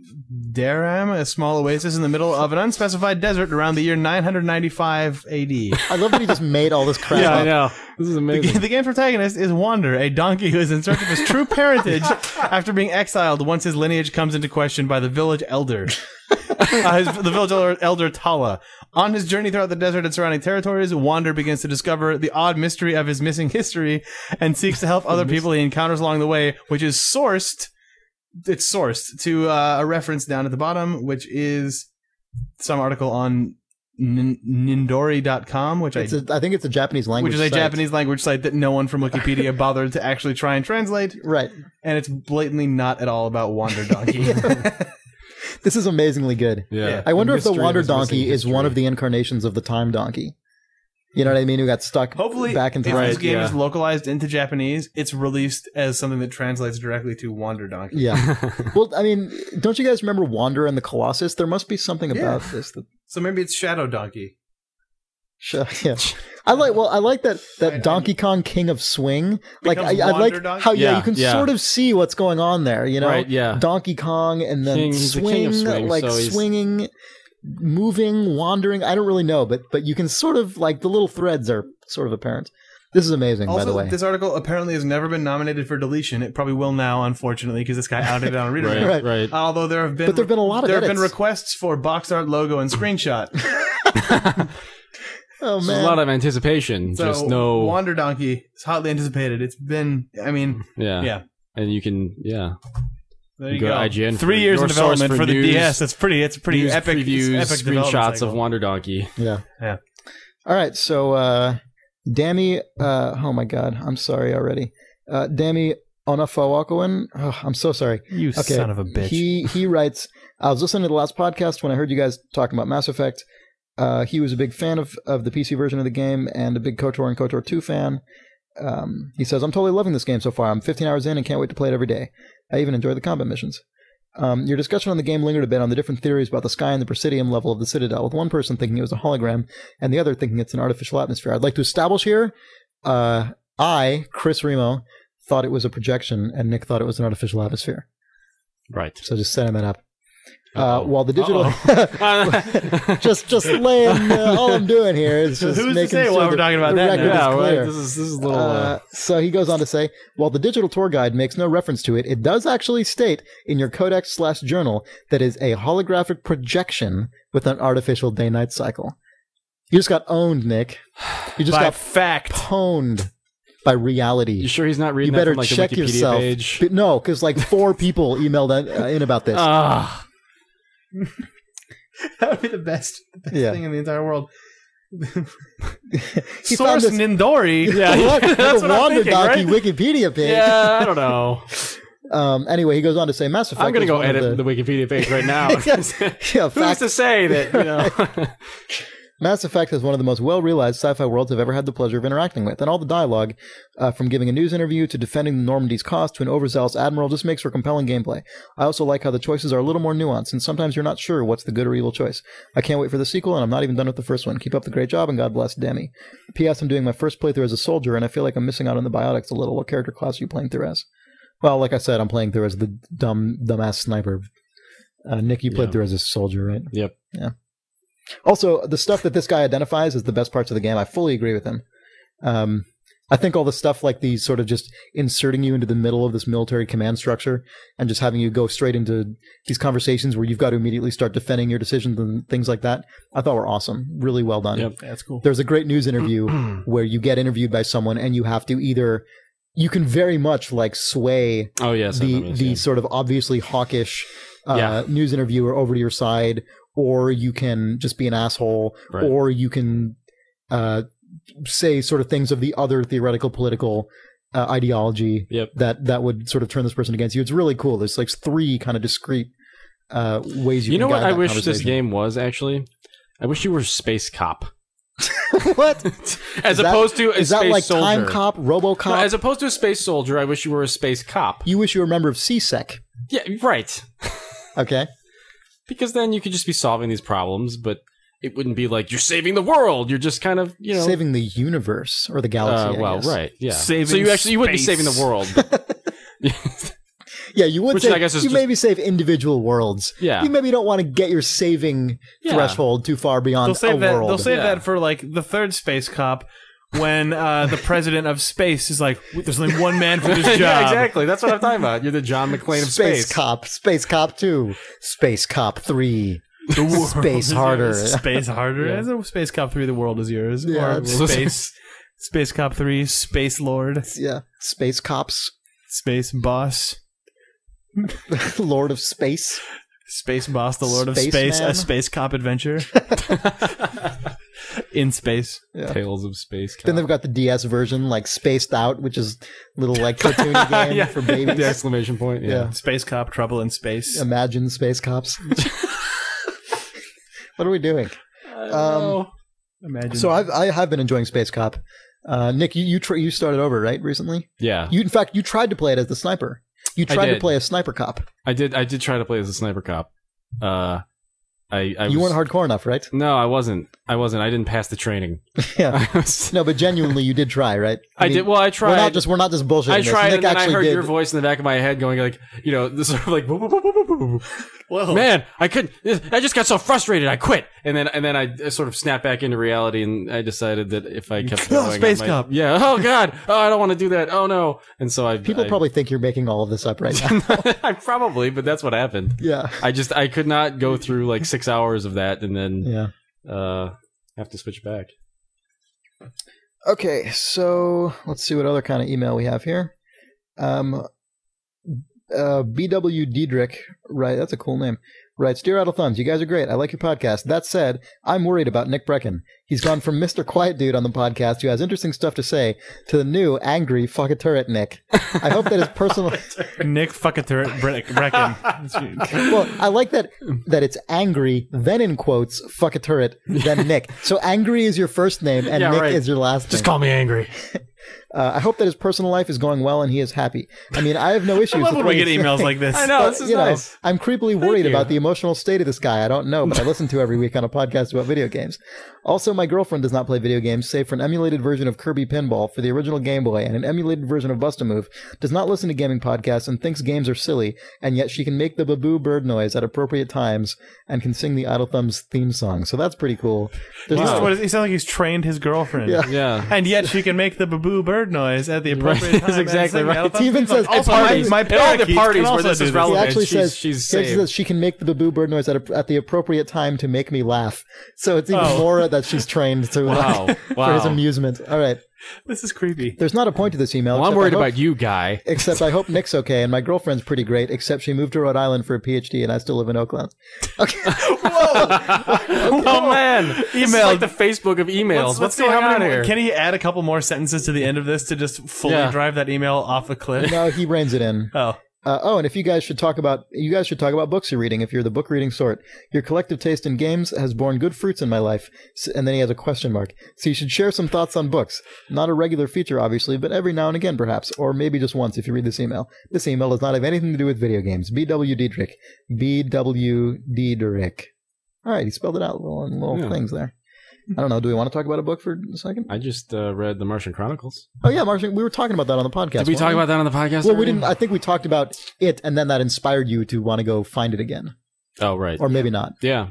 [SPEAKER 4] Daram, a small oasis in the middle of an unspecified desert around the year 995 AD.
[SPEAKER 5] I love that he just made all this crap up.
[SPEAKER 6] I know. This is amazing.
[SPEAKER 4] The game's protagonist is Wander, a donkey who is in search of his true parentage after being exiled once his lineage comes into question by the village elder. The village elder Tala. On his journey throughout the desert and surrounding territories, Wander begins to discover the odd mystery of his missing history and seeks to help other people he encounters along the way, which is sourced to a reference down at the bottom, which is some article on Nindori.com, which I
[SPEAKER 5] think it's a Japanese language
[SPEAKER 4] site.
[SPEAKER 5] Japanese
[SPEAKER 4] language site that no one from Wikipedia bothered to actually try and translate.
[SPEAKER 5] Right.
[SPEAKER 4] And it's blatantly not at all about Wander Donkey.
[SPEAKER 5] This is amazingly good.
[SPEAKER 6] Yeah.
[SPEAKER 5] I wonder if the Wander Donkey is one of the incarnations of the Time Donkey. You know what I mean? Who got stuck back into
[SPEAKER 4] if this game is localized into Japanese, it's released as something that translates directly to Wander Donkey.
[SPEAKER 5] Yeah. Well, I mean, don't you guys remember Wander and the Colossus? There must be something about this.
[SPEAKER 4] So maybe it's Shadow Donkey.
[SPEAKER 5] Yeah. I like that Donkey Kong King of Swing. Like I like how you can sort of see what's going on there, you know?
[SPEAKER 6] Right, yeah.
[SPEAKER 5] Donkey Kong and then swing, like so swinging, moving, wandering. I don't really know, but you can sort of like the little threads are sort of apparent. This is amazing,
[SPEAKER 4] also,
[SPEAKER 5] by the way.
[SPEAKER 4] This article apparently has never been nominated for deletion. It probably will now, unfortunately, because this guy outed it on Reader.
[SPEAKER 5] Right.
[SPEAKER 4] Although there have been
[SPEAKER 5] a lot of
[SPEAKER 4] there
[SPEAKER 5] edits.
[SPEAKER 4] have been requests for box art, logo, and screenshot.
[SPEAKER 5] Oh man,
[SPEAKER 6] there's a lot of anticipation.
[SPEAKER 4] So
[SPEAKER 6] just no
[SPEAKER 4] Wander Donkey is hotly anticipated. It's been, I mean, yeah,
[SPEAKER 6] and you can,
[SPEAKER 4] There you
[SPEAKER 6] go
[SPEAKER 4] go.
[SPEAKER 6] to IGN.
[SPEAKER 4] 3 years in development for the DS. It's pretty
[SPEAKER 6] news
[SPEAKER 4] epic.
[SPEAKER 6] Previews,
[SPEAKER 4] epic
[SPEAKER 6] screenshots of Wander Donkey.
[SPEAKER 5] Yeah.
[SPEAKER 4] Yeah.
[SPEAKER 5] All right, so Dami, oh my God, I'm sorry already. Dami Onafawakoen, I'm so sorry.
[SPEAKER 4] You son of a bitch.
[SPEAKER 5] He writes, I was listening to the last podcast when I heard you guys talking about Mass Effect. He was a big fan of the PC version of the game and a big KOTOR and KOTOR 2 fan. He says, I'm totally loving this game so far. I'm 15 hours in and can't wait to play it every day. I even enjoy the combat missions. Your discussion on the game lingered a bit on the different theories about the sky and the presidium level of the Citadel, with one person thinking it was a hologram and the other thinking it's an artificial atmosphere. I'd like to establish here, I, Chris Remo, thought it was a projection and Nick thought it was an artificial atmosphere.
[SPEAKER 6] Right.
[SPEAKER 5] So just setting that up. While the digital, just laying, all I'm doing here is just
[SPEAKER 4] who's
[SPEAKER 5] making
[SPEAKER 4] to say
[SPEAKER 5] sure
[SPEAKER 4] while we're talking about that?
[SPEAKER 6] Yeah,
[SPEAKER 5] clear.
[SPEAKER 6] this is a little.
[SPEAKER 5] So he goes on to say, while the digital tour guide makes no reference to it, it does actually state in your codex/journal that is a holographic projection with an artificial day-night cycle. You just got owned, Nick. You just got
[SPEAKER 4] fact
[SPEAKER 5] pwned. by reality.
[SPEAKER 6] You sure he's not reading
[SPEAKER 5] You better
[SPEAKER 6] that from, like,
[SPEAKER 5] check
[SPEAKER 6] the Wikipedia
[SPEAKER 5] yourself.
[SPEAKER 6] page?
[SPEAKER 5] But no, because like 4 people emailed in about this.
[SPEAKER 4] That would be the best thing in the entire world. Source
[SPEAKER 5] this-
[SPEAKER 4] Nindori.
[SPEAKER 6] Yeah, that's what I'm
[SPEAKER 5] Wonder
[SPEAKER 6] thinking,
[SPEAKER 5] Donkey
[SPEAKER 6] right?
[SPEAKER 5] Wikipedia page.
[SPEAKER 6] Yeah, I don't know.
[SPEAKER 5] Anyway, he goes on to say Mass Effect.
[SPEAKER 6] I'm going to
[SPEAKER 5] is
[SPEAKER 6] go
[SPEAKER 5] one of
[SPEAKER 6] edit the Wikipedia page right now.
[SPEAKER 5] Yeah,
[SPEAKER 6] Who's to say that, you know?
[SPEAKER 5] Mass Effect is one of the most well-realized sci-fi worlds I've ever had the pleasure of interacting with, and all the dialogue, from giving a news interview to defending Normandy's cause to an overzealous admiral, just makes for compelling gameplay. I also like how the choices are a little more nuanced, and sometimes you're not sure what's the good or evil choice. I can't wait for the sequel, and I'm not even done with the first one. Keep up the great job, and God bless Demi. P.S. I'm doing my first playthrough as a soldier, and I feel like I'm missing out on the biotics a little. What character class are you playing through as? Well, like I said, I'm playing through as the dumbass sniper. Nick, you played through as a soldier, right?
[SPEAKER 6] Yep.
[SPEAKER 5] Yeah. Also, the stuff that this guy identifies as the best parts of the game, I fully agree with him. I think all the stuff like these sort of just inserting you into the middle of this military command structure and just having you go straight into these conversations where you've got to immediately start defending your decisions and things like that, I thought were awesome. Really well done.
[SPEAKER 6] Yep.
[SPEAKER 4] That's cool.
[SPEAKER 5] There's a great news interview where you get interviewed by someone and you have to either... You can very much like sway the sort of obviously hawkish news interviewer over to your side, or you can just be an asshole, or you can say sort of things of the other theoretical political ideology that would sort of turn this person against you. It's really cool. There's like 3 kind of discrete ways you can
[SPEAKER 6] know what
[SPEAKER 5] guide
[SPEAKER 6] I
[SPEAKER 5] that
[SPEAKER 6] wish this
[SPEAKER 5] conversation.
[SPEAKER 6] game was, actually? I wish you were Space Cop.
[SPEAKER 5] What?
[SPEAKER 6] As opposed to a
[SPEAKER 5] is that
[SPEAKER 6] space
[SPEAKER 5] like
[SPEAKER 6] soldier.
[SPEAKER 5] Time Cop, RoboCop?
[SPEAKER 6] No, as opposed to a space soldier, I wish you were a space cop.
[SPEAKER 5] You wish you were a member of CSEC.
[SPEAKER 6] Yeah, right.
[SPEAKER 5] Okay.
[SPEAKER 6] Because then you could just be solving these problems, but it wouldn't be like you're saving the world. You're just kind of, you know,
[SPEAKER 5] saving the universe or the galaxy. I guess.
[SPEAKER 6] Right, yeah.
[SPEAKER 4] Saving
[SPEAKER 6] so you wouldn't be
[SPEAKER 4] space.
[SPEAKER 6] saving the world. But
[SPEAKER 5] Yeah, you would
[SPEAKER 6] Which
[SPEAKER 5] save,
[SPEAKER 6] I guess is
[SPEAKER 5] you
[SPEAKER 6] just-
[SPEAKER 5] maybe save individual worlds.
[SPEAKER 6] Yeah.
[SPEAKER 5] You maybe don't want to get your saving threshold too far beyond
[SPEAKER 4] They'll save
[SPEAKER 5] a
[SPEAKER 4] that.
[SPEAKER 5] world.
[SPEAKER 4] They'll save that for like the 3rd Space Cop, when the president of space is like, "There's only one man for this job."
[SPEAKER 6] yeah, exactly. That's what I'm talking about. You're the John McClane of space.
[SPEAKER 5] Space Cop 2, Space Cop 3, Space Harder.
[SPEAKER 4] Space harder. As a Space Cop 3, the world is yours.
[SPEAKER 5] Yeah,
[SPEAKER 4] Or Space Cop 3, Space Lord,
[SPEAKER 5] Yeah, Space Cops,
[SPEAKER 4] Space Boss,
[SPEAKER 5] Lord of Space.
[SPEAKER 4] Space Boss, the Lord of
[SPEAKER 5] Spaceman.
[SPEAKER 4] Space, a Space Cop adventure in space.
[SPEAKER 5] Yeah.
[SPEAKER 6] Tales of Space Cop.
[SPEAKER 5] Then they've got the DS version, like Spaced Out, which is a little like cartoony game for babies.
[SPEAKER 6] The exclamation point.
[SPEAKER 5] Yeah.
[SPEAKER 4] Space Cop, Trouble in Space.
[SPEAKER 5] Imagine Space Cops. What are we doing?
[SPEAKER 4] Imagine.
[SPEAKER 5] So I have been enjoying Space Cop. Nick, you started over, right, recently?
[SPEAKER 6] Yeah.
[SPEAKER 5] In fact, you tried to play it as the sniper. You tried to
[SPEAKER 6] did.
[SPEAKER 5] play a sniper cop.
[SPEAKER 6] I did try to play as a sniper cop.
[SPEAKER 5] You weren't hardcore enough, right?
[SPEAKER 6] No, I wasn't. I didn't pass the training.
[SPEAKER 5] Yeah. No, but genuinely, you did try, right?
[SPEAKER 6] I did. Well, I tried.
[SPEAKER 5] We're not just bullshitting.
[SPEAKER 6] I
[SPEAKER 5] this.
[SPEAKER 6] tried,
[SPEAKER 5] Nick
[SPEAKER 6] and then I
[SPEAKER 5] actually
[SPEAKER 6] heard
[SPEAKER 5] did.
[SPEAKER 6] your voice in the back of my head going like, you know, this sort of like, "Boo, boo, boo, boo, boo, boo, boo."
[SPEAKER 4] Whoa.
[SPEAKER 6] Man, I just got so frustrated, I quit. And then I sort of snapped back into reality, and I decided that if I kept going,
[SPEAKER 4] Space Cop.
[SPEAKER 6] Yeah. Oh God. Oh, I don't want to do that. Oh no. And so
[SPEAKER 5] People probably think you're making all of this up right now.
[SPEAKER 6] I probably, but that's what happened.
[SPEAKER 5] Yeah.
[SPEAKER 6] I could not go through like 6 hours of that and then
[SPEAKER 5] Yeah.
[SPEAKER 6] have to switch back.
[SPEAKER 5] Okay, so let's see what other kind of email we have here. BW Diedrich, right? That's a cool name. Writes, Dear Idle Thumbs, you guys are great. I like your podcast. That said, I'm worried about Nick Brecken. He's gone from Mr. Quiet Dude on the podcast who has interesting stuff to say to the new angry fuck a turret Nick. I hope that his personal...
[SPEAKER 4] Nick Fuckaturret Brecken.
[SPEAKER 5] Well, I like that it's angry, then in quotes, fuck a turret, then Nick. So angry is your first name and
[SPEAKER 6] Yeah,
[SPEAKER 5] Nick
[SPEAKER 6] right.
[SPEAKER 5] is your last name.
[SPEAKER 6] Just call me angry.
[SPEAKER 5] I hope that his personal life is going well and he is happy. I mean, I have no issues
[SPEAKER 4] I love
[SPEAKER 5] with
[SPEAKER 4] when we
[SPEAKER 5] what
[SPEAKER 4] get
[SPEAKER 5] he's
[SPEAKER 4] emails
[SPEAKER 5] saying.
[SPEAKER 4] like this.
[SPEAKER 6] I know,
[SPEAKER 5] But,
[SPEAKER 6] this is
[SPEAKER 5] you know,
[SPEAKER 6] nice.
[SPEAKER 5] I'm creepily worried
[SPEAKER 6] you.
[SPEAKER 5] about the emotional state of this guy. I don't know, but I listen to every week on a podcast about video games. Also, my girlfriend does not play video games, save for an emulated version of Kirby Pinball for the original Game Boy and an emulated version of Bust-A-Move, does not listen to gaming podcasts and thinks games are silly, and yet she can make the baboo bird noise at appropriate times and can sing the Idle Thumbs theme song. So that's pretty cool. There's no-
[SPEAKER 4] He sounds like he's trained his girlfriend.
[SPEAKER 5] Yeah.
[SPEAKER 6] Yeah.
[SPEAKER 4] And yet she can make the baboo bird noise at the appropriate time.
[SPEAKER 6] That's exactly
[SPEAKER 4] and sing
[SPEAKER 6] right.
[SPEAKER 4] the Idle Thumbs
[SPEAKER 5] He even
[SPEAKER 4] song.
[SPEAKER 5] says-
[SPEAKER 4] Also,
[SPEAKER 5] At
[SPEAKER 6] parties.
[SPEAKER 4] my
[SPEAKER 6] At all the
[SPEAKER 4] parakeets can
[SPEAKER 6] parties where
[SPEAKER 4] also
[SPEAKER 6] this
[SPEAKER 4] do
[SPEAKER 6] is
[SPEAKER 5] He
[SPEAKER 6] relevant.
[SPEAKER 5] actually
[SPEAKER 6] She's-
[SPEAKER 5] says,
[SPEAKER 6] she's
[SPEAKER 5] he actually
[SPEAKER 6] saved.
[SPEAKER 5] says she can make the baboo bird noise at the appropriate time to make me laugh. So it's even more that she's trained to
[SPEAKER 6] Wow.
[SPEAKER 5] for his amusement. All right.
[SPEAKER 4] This is creepy.
[SPEAKER 5] There's not a point to this email.
[SPEAKER 6] Well, I'm
[SPEAKER 5] except
[SPEAKER 6] worried
[SPEAKER 5] I hope-
[SPEAKER 6] about you, guy.
[SPEAKER 5] Except I hope Nick's okay, and my girlfriend's pretty great, except she moved to Rhode Island for a PhD, and I still live in Oakland. Okay.
[SPEAKER 6] Oh man, this is
[SPEAKER 4] Email.
[SPEAKER 6] like the Facebook of emails. What's
[SPEAKER 4] see
[SPEAKER 6] going
[SPEAKER 4] how
[SPEAKER 6] on
[SPEAKER 4] many-
[SPEAKER 6] here?
[SPEAKER 4] Can he add a couple more sentences to the end of this to just fully
[SPEAKER 6] Yeah.
[SPEAKER 4] drive that email off a cliff?
[SPEAKER 5] No, he reins it in.
[SPEAKER 4] Oh.
[SPEAKER 5] And if you guys should talk about books you're reading if you're the book reading sort. Your collective taste in games has borne good fruits in my life. And then he has a question mark. So you should share some thoughts on books. Not a regular feature, obviously, but every now and again, perhaps, or maybe just once if you read this email. This email does not have anything to do with video games. B.W. Diedrich. B.W. Diedrich. All right, he spelled it out. Little things there. I don't know. Do we want to talk about a book for a second?
[SPEAKER 6] I just read The Martian Chronicles.
[SPEAKER 5] Oh yeah, Martian. We were talking about that on the podcast.
[SPEAKER 6] Did we talk about that on the podcast?
[SPEAKER 5] Well, we
[SPEAKER 6] already?
[SPEAKER 5] didn't. I think we talked about it, and then that inspired you to want to go find it again,
[SPEAKER 6] Oh, right.
[SPEAKER 5] or maybe not.
[SPEAKER 6] Yeah.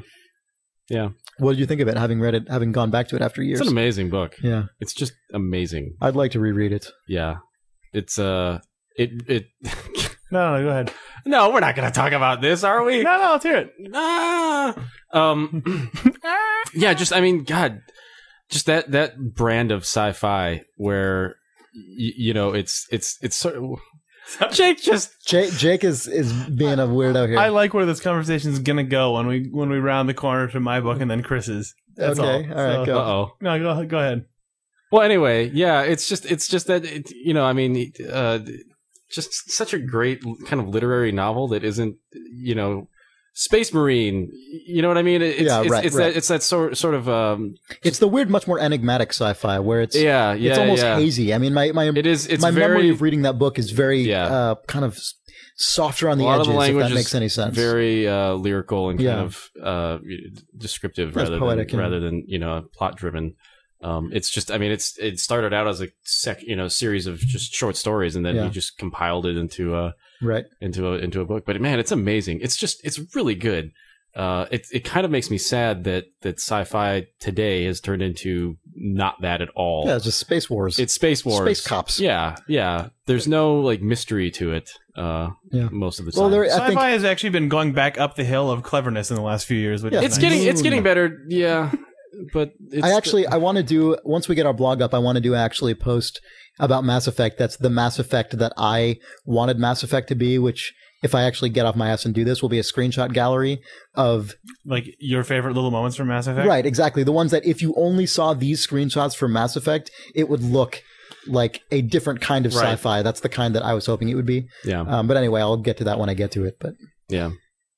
[SPEAKER 5] What did you think of it? Having read it, having gone back to it after years.
[SPEAKER 6] It's an amazing book.
[SPEAKER 5] Yeah,
[SPEAKER 6] It's just amazing.
[SPEAKER 5] I'd like to reread it.
[SPEAKER 6] Yeah. It's it
[SPEAKER 4] No, go ahead.
[SPEAKER 6] No, we're not going to talk about this, are we?
[SPEAKER 4] No, let's hear it.
[SPEAKER 6] Yeah, just I mean, God, just that brand of sci-fi where you know it's sort of Jake
[SPEAKER 5] is being a weirdo here.
[SPEAKER 4] I like where this conversation is gonna go when we round the corner to my book and then Chris's. That's
[SPEAKER 5] okay, all right, go.
[SPEAKER 6] Uh-oh.
[SPEAKER 4] No, go ahead.
[SPEAKER 6] Well, anyway, yeah, it's just that I mean, just such a great kind of literary novel that isn't, Space Marine. You know what I mean? It's that sort of.
[SPEAKER 5] It's the weird, much more enigmatic sci-fi where it's it's almost hazy. I mean, my memory of reading that book is very kind of softer on the edges. If that makes any sense.
[SPEAKER 6] Very lyrical and kind of descriptive rather than plot driven. It's just, I mean, it started out as a series of just short stories, and then he just compiled it into a book. But man, it's amazing. It's really good. It kind of makes me sad that sci-fi today has turned into not that at all.
[SPEAKER 5] Yeah, it's just space wars.
[SPEAKER 6] It's space wars,
[SPEAKER 5] space cops.
[SPEAKER 6] Yeah. There's no mystery to it. Most of the time.
[SPEAKER 5] Well,
[SPEAKER 4] sci-fi has actually been going back up the hill of cleverness in the last few years.
[SPEAKER 6] It's getting better. Yeah. But
[SPEAKER 5] I want to do, once we get our blog up, I want to do actually a post about Mass Effect. That's the Mass Effect that I wanted Mass Effect to be, which, if I actually get off my ass and do this, will be a screenshot gallery of
[SPEAKER 4] like your favorite little moments from Mass Effect.
[SPEAKER 5] Right, exactly. The ones that if you only saw these screenshots from Mass Effect, it would look like a different kind of sci-fi. That's the kind that I was hoping it would be.
[SPEAKER 6] Yeah.
[SPEAKER 5] But anyway, I'll get to that when I get to it. But
[SPEAKER 6] yeah.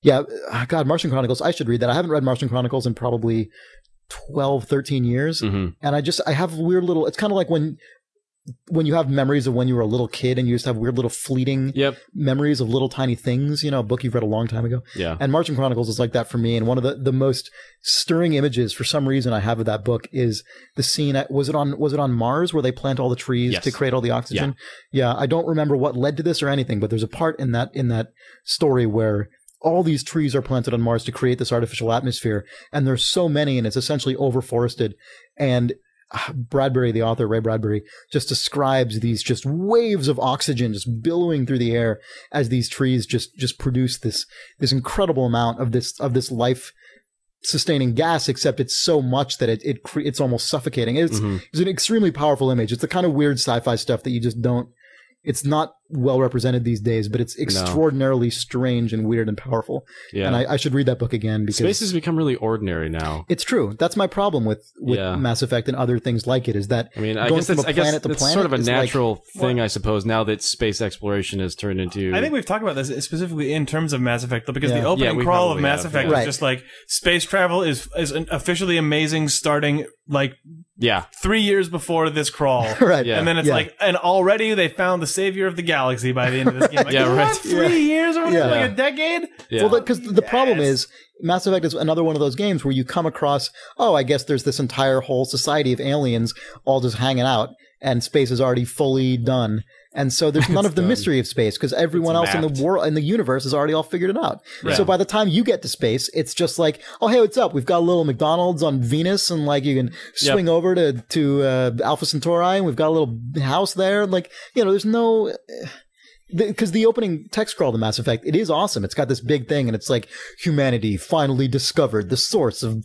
[SPEAKER 5] God, Martian Chronicles. I should read that. I haven't read Martian Chronicles in probably 12, 13 years.
[SPEAKER 6] Mm-hmm.
[SPEAKER 5] And I have weird little, it's kind of like when you have memories of when you were a little kid and you just have weird little fleeting memories of little tiny things, a book you've read a long time ago.
[SPEAKER 6] Yeah.
[SPEAKER 5] And Martian Chronicles is like that for me. And one of the most stirring images for some reason I have of that book is the scene was it on Mars where they plant all the trees to create all the oxygen? Yeah. I don't remember what led to this or anything, but there's a part in that story where all these trees are planted on Mars to create this artificial atmosphere, and there's so many, and it's essentially overforested. And Bradbury, the author, Ray Bradbury, just describes these just waves of oxygen just billowing through the air as these trees just produce this incredible amount of this life sustaining gas, except it's so much that it's almost suffocating. It's an extremely powerful image. It's the kind of weird sci-fi stuff that you just don't. It's not well represented these days, but it's extraordinarily strange and weird and powerful. Yeah. And I should read that book again because
[SPEAKER 6] space has become really ordinary now.
[SPEAKER 5] It's true. That's my problem with Mass Effect and other things like it is that
[SPEAKER 6] I guess that's sort of a natural thing, I suppose, now that space exploration has turned into.
[SPEAKER 4] I think we've talked about this specifically in terms of Mass Effect, because the opening crawl of Mass Effect is just like space travel is officially amazing, starting 3 years before this crawl.
[SPEAKER 5] Right.
[SPEAKER 4] And then it's and already they found the savior of the galaxy by the end of this game. 3 years or like a decade?
[SPEAKER 5] Yeah. Well, because the problem is Mass Effect is another one of those games where you come across, I guess there's this entire whole society of aliens all just hanging out and space is already fully done. And so there's none of the mystery of space because everyone else in the world, in the universe, has already all figured it out. Yeah. So by the time you get to space, it's just like, oh, hey, what's up? We've got a little McDonald's on Venus, and you can swing over to Alpha Centauri, and we've got a little house there. There's no. Because the opening text crawl to Mass Effect, it is awesome. It's got this big thing, and it's like humanity finally discovered the source of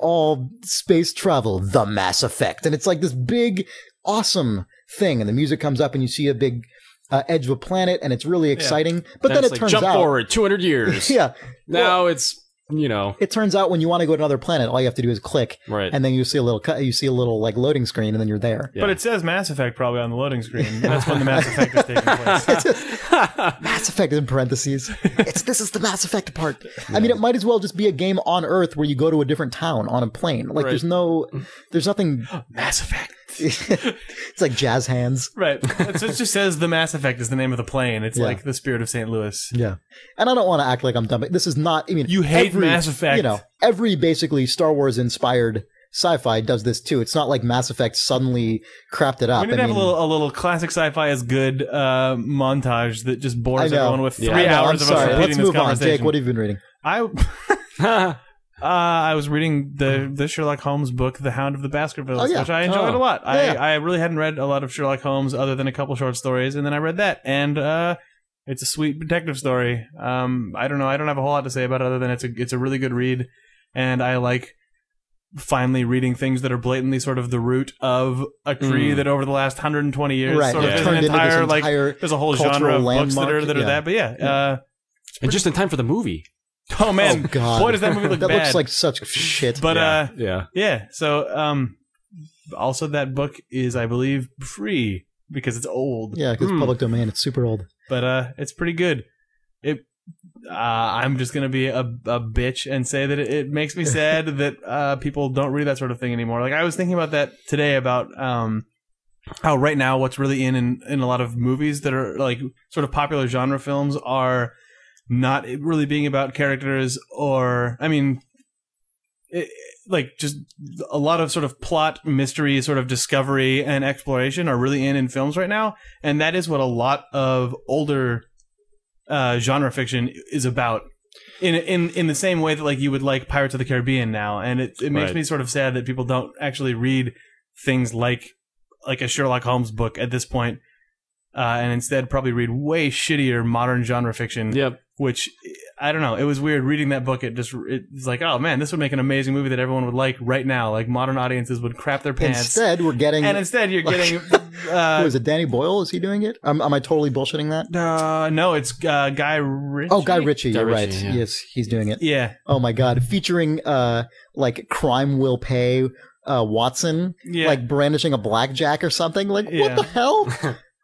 [SPEAKER 5] all space travel, the Mass Effect, and it's like this big awesome thing, and the music comes up, and you see a big edge of a planet, and it's really exciting. But then it turns
[SPEAKER 6] jump
[SPEAKER 5] out,
[SPEAKER 6] forward 200 years.
[SPEAKER 5] yeah.
[SPEAKER 6] Now it's, you know,
[SPEAKER 5] it turns out when you want to go to another planet, all you have to do is click,
[SPEAKER 6] right,
[SPEAKER 5] and then you see a little like loading screen, and then you're there.
[SPEAKER 4] But it says Mass Effect probably on the loading screen. That's when the Mass Effect is taking place.
[SPEAKER 5] Mass Effect in parentheses. This is the Mass Effect part. I mean, it might as well just be a game on Earth where you go to a different town on a plane. Like there's nothing.
[SPEAKER 4] Mass Effect.
[SPEAKER 5] It's like jazz hands.
[SPEAKER 4] Right. It just says the Mass Effect is the name of the plane. It's like the Spirit of St. Louis.
[SPEAKER 5] Yeah. And I don't want to act like I'm dumb. This is not, I mean,
[SPEAKER 4] you hate Mass Effect.
[SPEAKER 5] You know, every basically Star Wars inspired sci-fi does this too. It's not like Mass Effect suddenly crapped it up.
[SPEAKER 4] We need to have a little classic sci-fi is good montage that just bores everyone with 3 hours of us repeating
[SPEAKER 5] Let's
[SPEAKER 4] this
[SPEAKER 5] move
[SPEAKER 4] conversation.
[SPEAKER 5] on. Jake, what have you been reading?
[SPEAKER 4] I was reading the Sherlock Holmes book, The Hound of the Baskervilles, which I enjoyed a lot. I really hadn't read a lot of Sherlock Holmes other than a couple short stories, and then I read that, and it's a sweet detective story. I don't know. I don't have a whole lot to say about it other than it's a really good read, and I like finally reading things that are blatantly sort of the root of a tree that over the last 120 years sort of is an entire like there's a whole genre of books that are that. But
[SPEAKER 6] and just in time for the movie.
[SPEAKER 4] Oh man,
[SPEAKER 5] God.
[SPEAKER 4] Boy, does that movie look
[SPEAKER 5] that
[SPEAKER 4] bad.
[SPEAKER 5] looks like such shit.
[SPEAKER 4] But
[SPEAKER 6] yeah.
[SPEAKER 4] So also that book is, I believe, free because it's old.
[SPEAKER 5] Yeah, because it's public domain. It's super old.
[SPEAKER 4] But it's pretty good. I'm just gonna be a bitch and say that it makes me sad that people don't read that sort of thing anymore. Like I was thinking about that today about how right now what's really in a lot of movies that are like sort of popular genre films are not really being about characters, or I mean, like just a lot of sort of plot, mystery, sort of discovery and exploration are really in films right now, and that is what a lot of older genre fiction is about. In the same way that like you would like Pirates of the Caribbean now, and it makes me sort of sad that people don't actually read things like a Sherlock Holmes book at this point, and instead probably read way shittier modern genre fiction.
[SPEAKER 6] Yep.
[SPEAKER 4] Which, I don't know, it was weird reading that book. It's like, oh man, this would make an amazing movie that everyone would like right now. Like modern audiences would crap their pants.
[SPEAKER 5] Instead, you're getting... who is it, Danny Boyle? Is he doing it? Am I totally bullshitting that?
[SPEAKER 4] No, it's Guy Ritchie.
[SPEAKER 5] Oh, Guy Ritchie, you're right.
[SPEAKER 6] Yeah.
[SPEAKER 5] Yes, he's doing it.
[SPEAKER 4] Yeah.
[SPEAKER 5] Oh my God. Featuring like Crime Will Pay Watson, like brandishing a blackjack or something. Like, what the hell?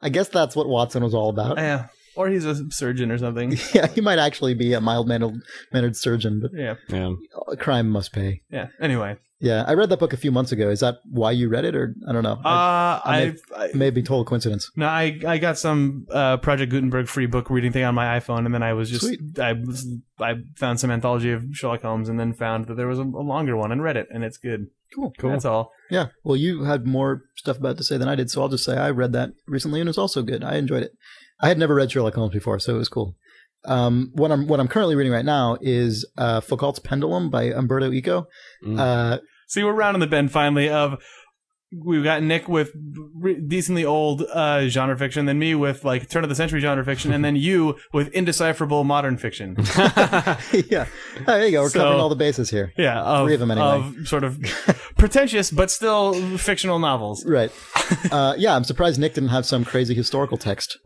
[SPEAKER 5] I guess that's what Watson was all about.
[SPEAKER 4] Yeah. Or he's a surgeon or something.
[SPEAKER 5] Yeah, he might actually be a mild-mannered surgeon, but crime must pay.
[SPEAKER 4] Yeah. Anyway.
[SPEAKER 5] Yeah, I read that book a few months ago. Is that why you read it, or I don't know? I may be total coincidence.
[SPEAKER 4] No, I got some Project Gutenberg free book reading thing on my iPhone, and then I was just I found some anthology of Sherlock Holmes, and then found that there was a longer one and read it, and it's good.
[SPEAKER 5] Cool.
[SPEAKER 4] That's all.
[SPEAKER 5] Yeah. Well, you had more stuff about to say than I did, so I'll just say I read that recently, and it was also good. I enjoyed it. I had never read Sherlock Holmes before, so it was cool. What I'm currently reading right now is Foucault's Pendulum by Umberto Eco.
[SPEAKER 4] See, we're rounding the bend finally. We've got Nick with decently old genre fiction, then me with like turn of the century genre fiction, and then you with indecipherable modern fiction.
[SPEAKER 5] Yeah, there you go. We're covering all the bases here.
[SPEAKER 4] Yeah,
[SPEAKER 5] 3 of them anyway.
[SPEAKER 4] Of sort of pretentious but still fictional novels.
[SPEAKER 5] Right. Yeah, I'm surprised Nick didn't have some crazy historical text.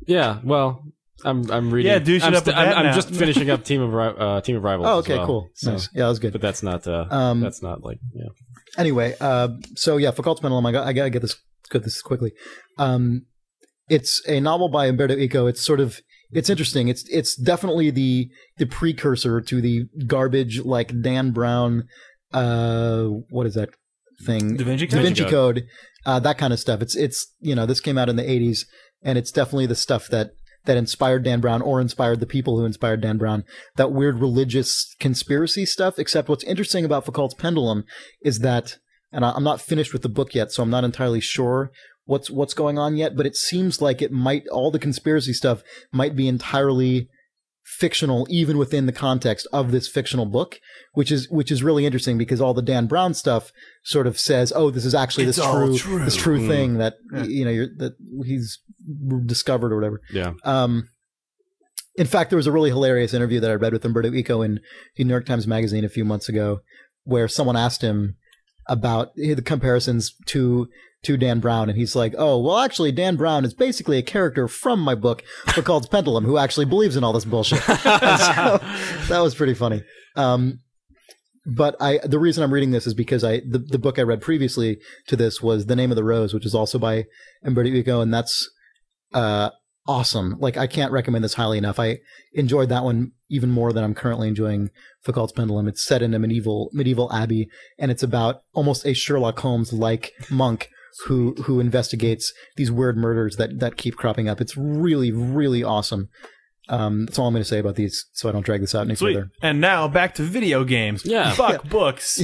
[SPEAKER 6] Yeah, well, I'm reading.
[SPEAKER 4] Yeah, douche it up with that
[SPEAKER 6] I'm
[SPEAKER 4] now.
[SPEAKER 6] just finishing up Team of Rivals.
[SPEAKER 5] Oh, okay,
[SPEAKER 6] as well.
[SPEAKER 5] cool,
[SPEAKER 6] So,
[SPEAKER 5] nice. Yeah, that was good.
[SPEAKER 6] but that's not like
[SPEAKER 5] Anyway, so yeah, Foucault's Pendulum. I gotta get this quickly. It's a novel by Umberto Eco. It's interesting. It's definitely the precursor to the garbage like Dan Brown. What is that thing?
[SPEAKER 4] Da Vinci
[SPEAKER 5] Code. That kind of stuff. It's this came out in the 80s, and it's definitely the stuff that inspired Dan Brown or inspired the people who inspired Dan Brown, that weird religious conspiracy stuff. Except what's interesting about Foucault's Pendulum is that, and I'm not finished with the book yet, so I'm not entirely sure what's going on yet, but it seems like all the conspiracy stuff might be entirely fictional, even within the context of this fictional book, which is really interesting, because all the Dan Brown stuff sort of says, oh, this is actually this true thing that that he's discovered or whatever.
[SPEAKER 6] Yeah.
[SPEAKER 5] In fact, there was a really hilarious interview that I read with Umberto Eco in the New York Times Magazine a few months ago, where someone asked him about the comparisons to to Dan Brown, and he's like, "Oh, well, actually, Dan Brown is basically a character from my book, called Pendulum, who actually believes in all this bullshit." So, that was pretty funny. But the reason I'm reading this is because the book I read previously to this was The Name of the Rose, which is also by Umberto Eco, and that's awesome. Like, I can't recommend this highly enough. I enjoyed that one even more than I'm currently enjoying Foucault's Pendulum. It's set in a medieval abbey, and it's about almost a Sherlock Holmes-like monk who investigates these weird murders that keep cropping up. It's really, really awesome. That's all I'm going to say about these, so I don't drag this out any further.
[SPEAKER 4] And now back to video games.
[SPEAKER 6] Yeah.
[SPEAKER 4] Fuck books.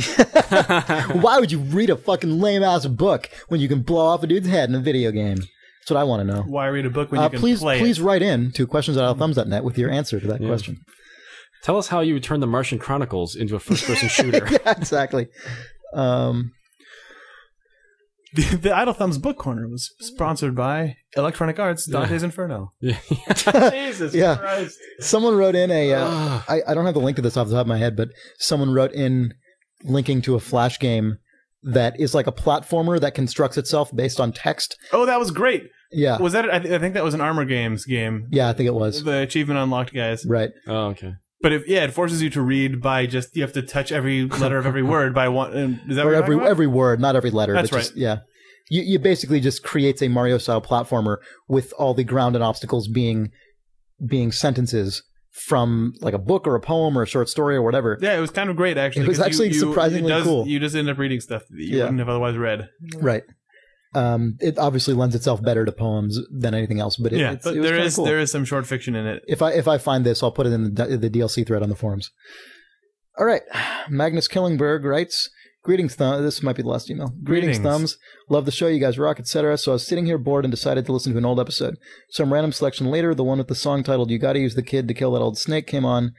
[SPEAKER 5] Why would you read a fucking lame-ass book when you can blow off a dude's head in a video game? That's what I want to know.
[SPEAKER 4] Why read a book when you can play it?
[SPEAKER 5] Please write in to questions@idlethumbs.net with your answer to that question.
[SPEAKER 6] Tell us how you would turn the Martian Chronicles into a first-person shooter.
[SPEAKER 5] Yeah, exactly.
[SPEAKER 4] The Idle Thumbs Book Corner was sponsored by Electronic Arts, Dante's Inferno.
[SPEAKER 6] Yeah.
[SPEAKER 4] Jesus
[SPEAKER 5] Yeah.
[SPEAKER 4] Christ.
[SPEAKER 5] Someone wrote in I don't have the link to this off the top of my head, but someone wrote in linking to a Flash game that is like a platformer that constructs itself based on text.
[SPEAKER 4] Oh, that was great.
[SPEAKER 5] Yeah.
[SPEAKER 4] Was that? I think that was an Armor Games game.
[SPEAKER 5] Yeah, I think it was.
[SPEAKER 4] The achievement unlocked guys.
[SPEAKER 5] Right.
[SPEAKER 6] Oh, okay.
[SPEAKER 4] But it forces you to read by just, you have to touch every letter of every word by one. Is that
[SPEAKER 5] Or
[SPEAKER 4] what you're talking about?
[SPEAKER 5] every word, not every letter.
[SPEAKER 4] That's
[SPEAKER 5] but just,
[SPEAKER 4] right.
[SPEAKER 5] Yeah. You basically just creates a Mario-style platformer with all the ground and obstacles being sentences from like a book or a poem or a short story or whatever.
[SPEAKER 4] Yeah, it was kind of great, actually.
[SPEAKER 5] It was
[SPEAKER 4] 'cause
[SPEAKER 5] actually surprisingly cool.
[SPEAKER 4] You just end up reading stuff that you wouldn't have otherwise read.
[SPEAKER 5] Right. It obviously lends itself better to poems than anything else, but it was
[SPEAKER 4] there
[SPEAKER 5] kinda cool.
[SPEAKER 4] there is some short fiction in it.
[SPEAKER 5] If I find this, I'll put it in the DLC thread on the forums. All right. Magnus Killingberg writes, "Greetings, this might be the last email. Greetings, Thumbs. Love the show, you guys rock, etc. So I was sitting here bored and decided to listen to an old episode. Some random selection later, the one with the song titled 'You Gotta Use the Kid to Kill That Old Snake' came on,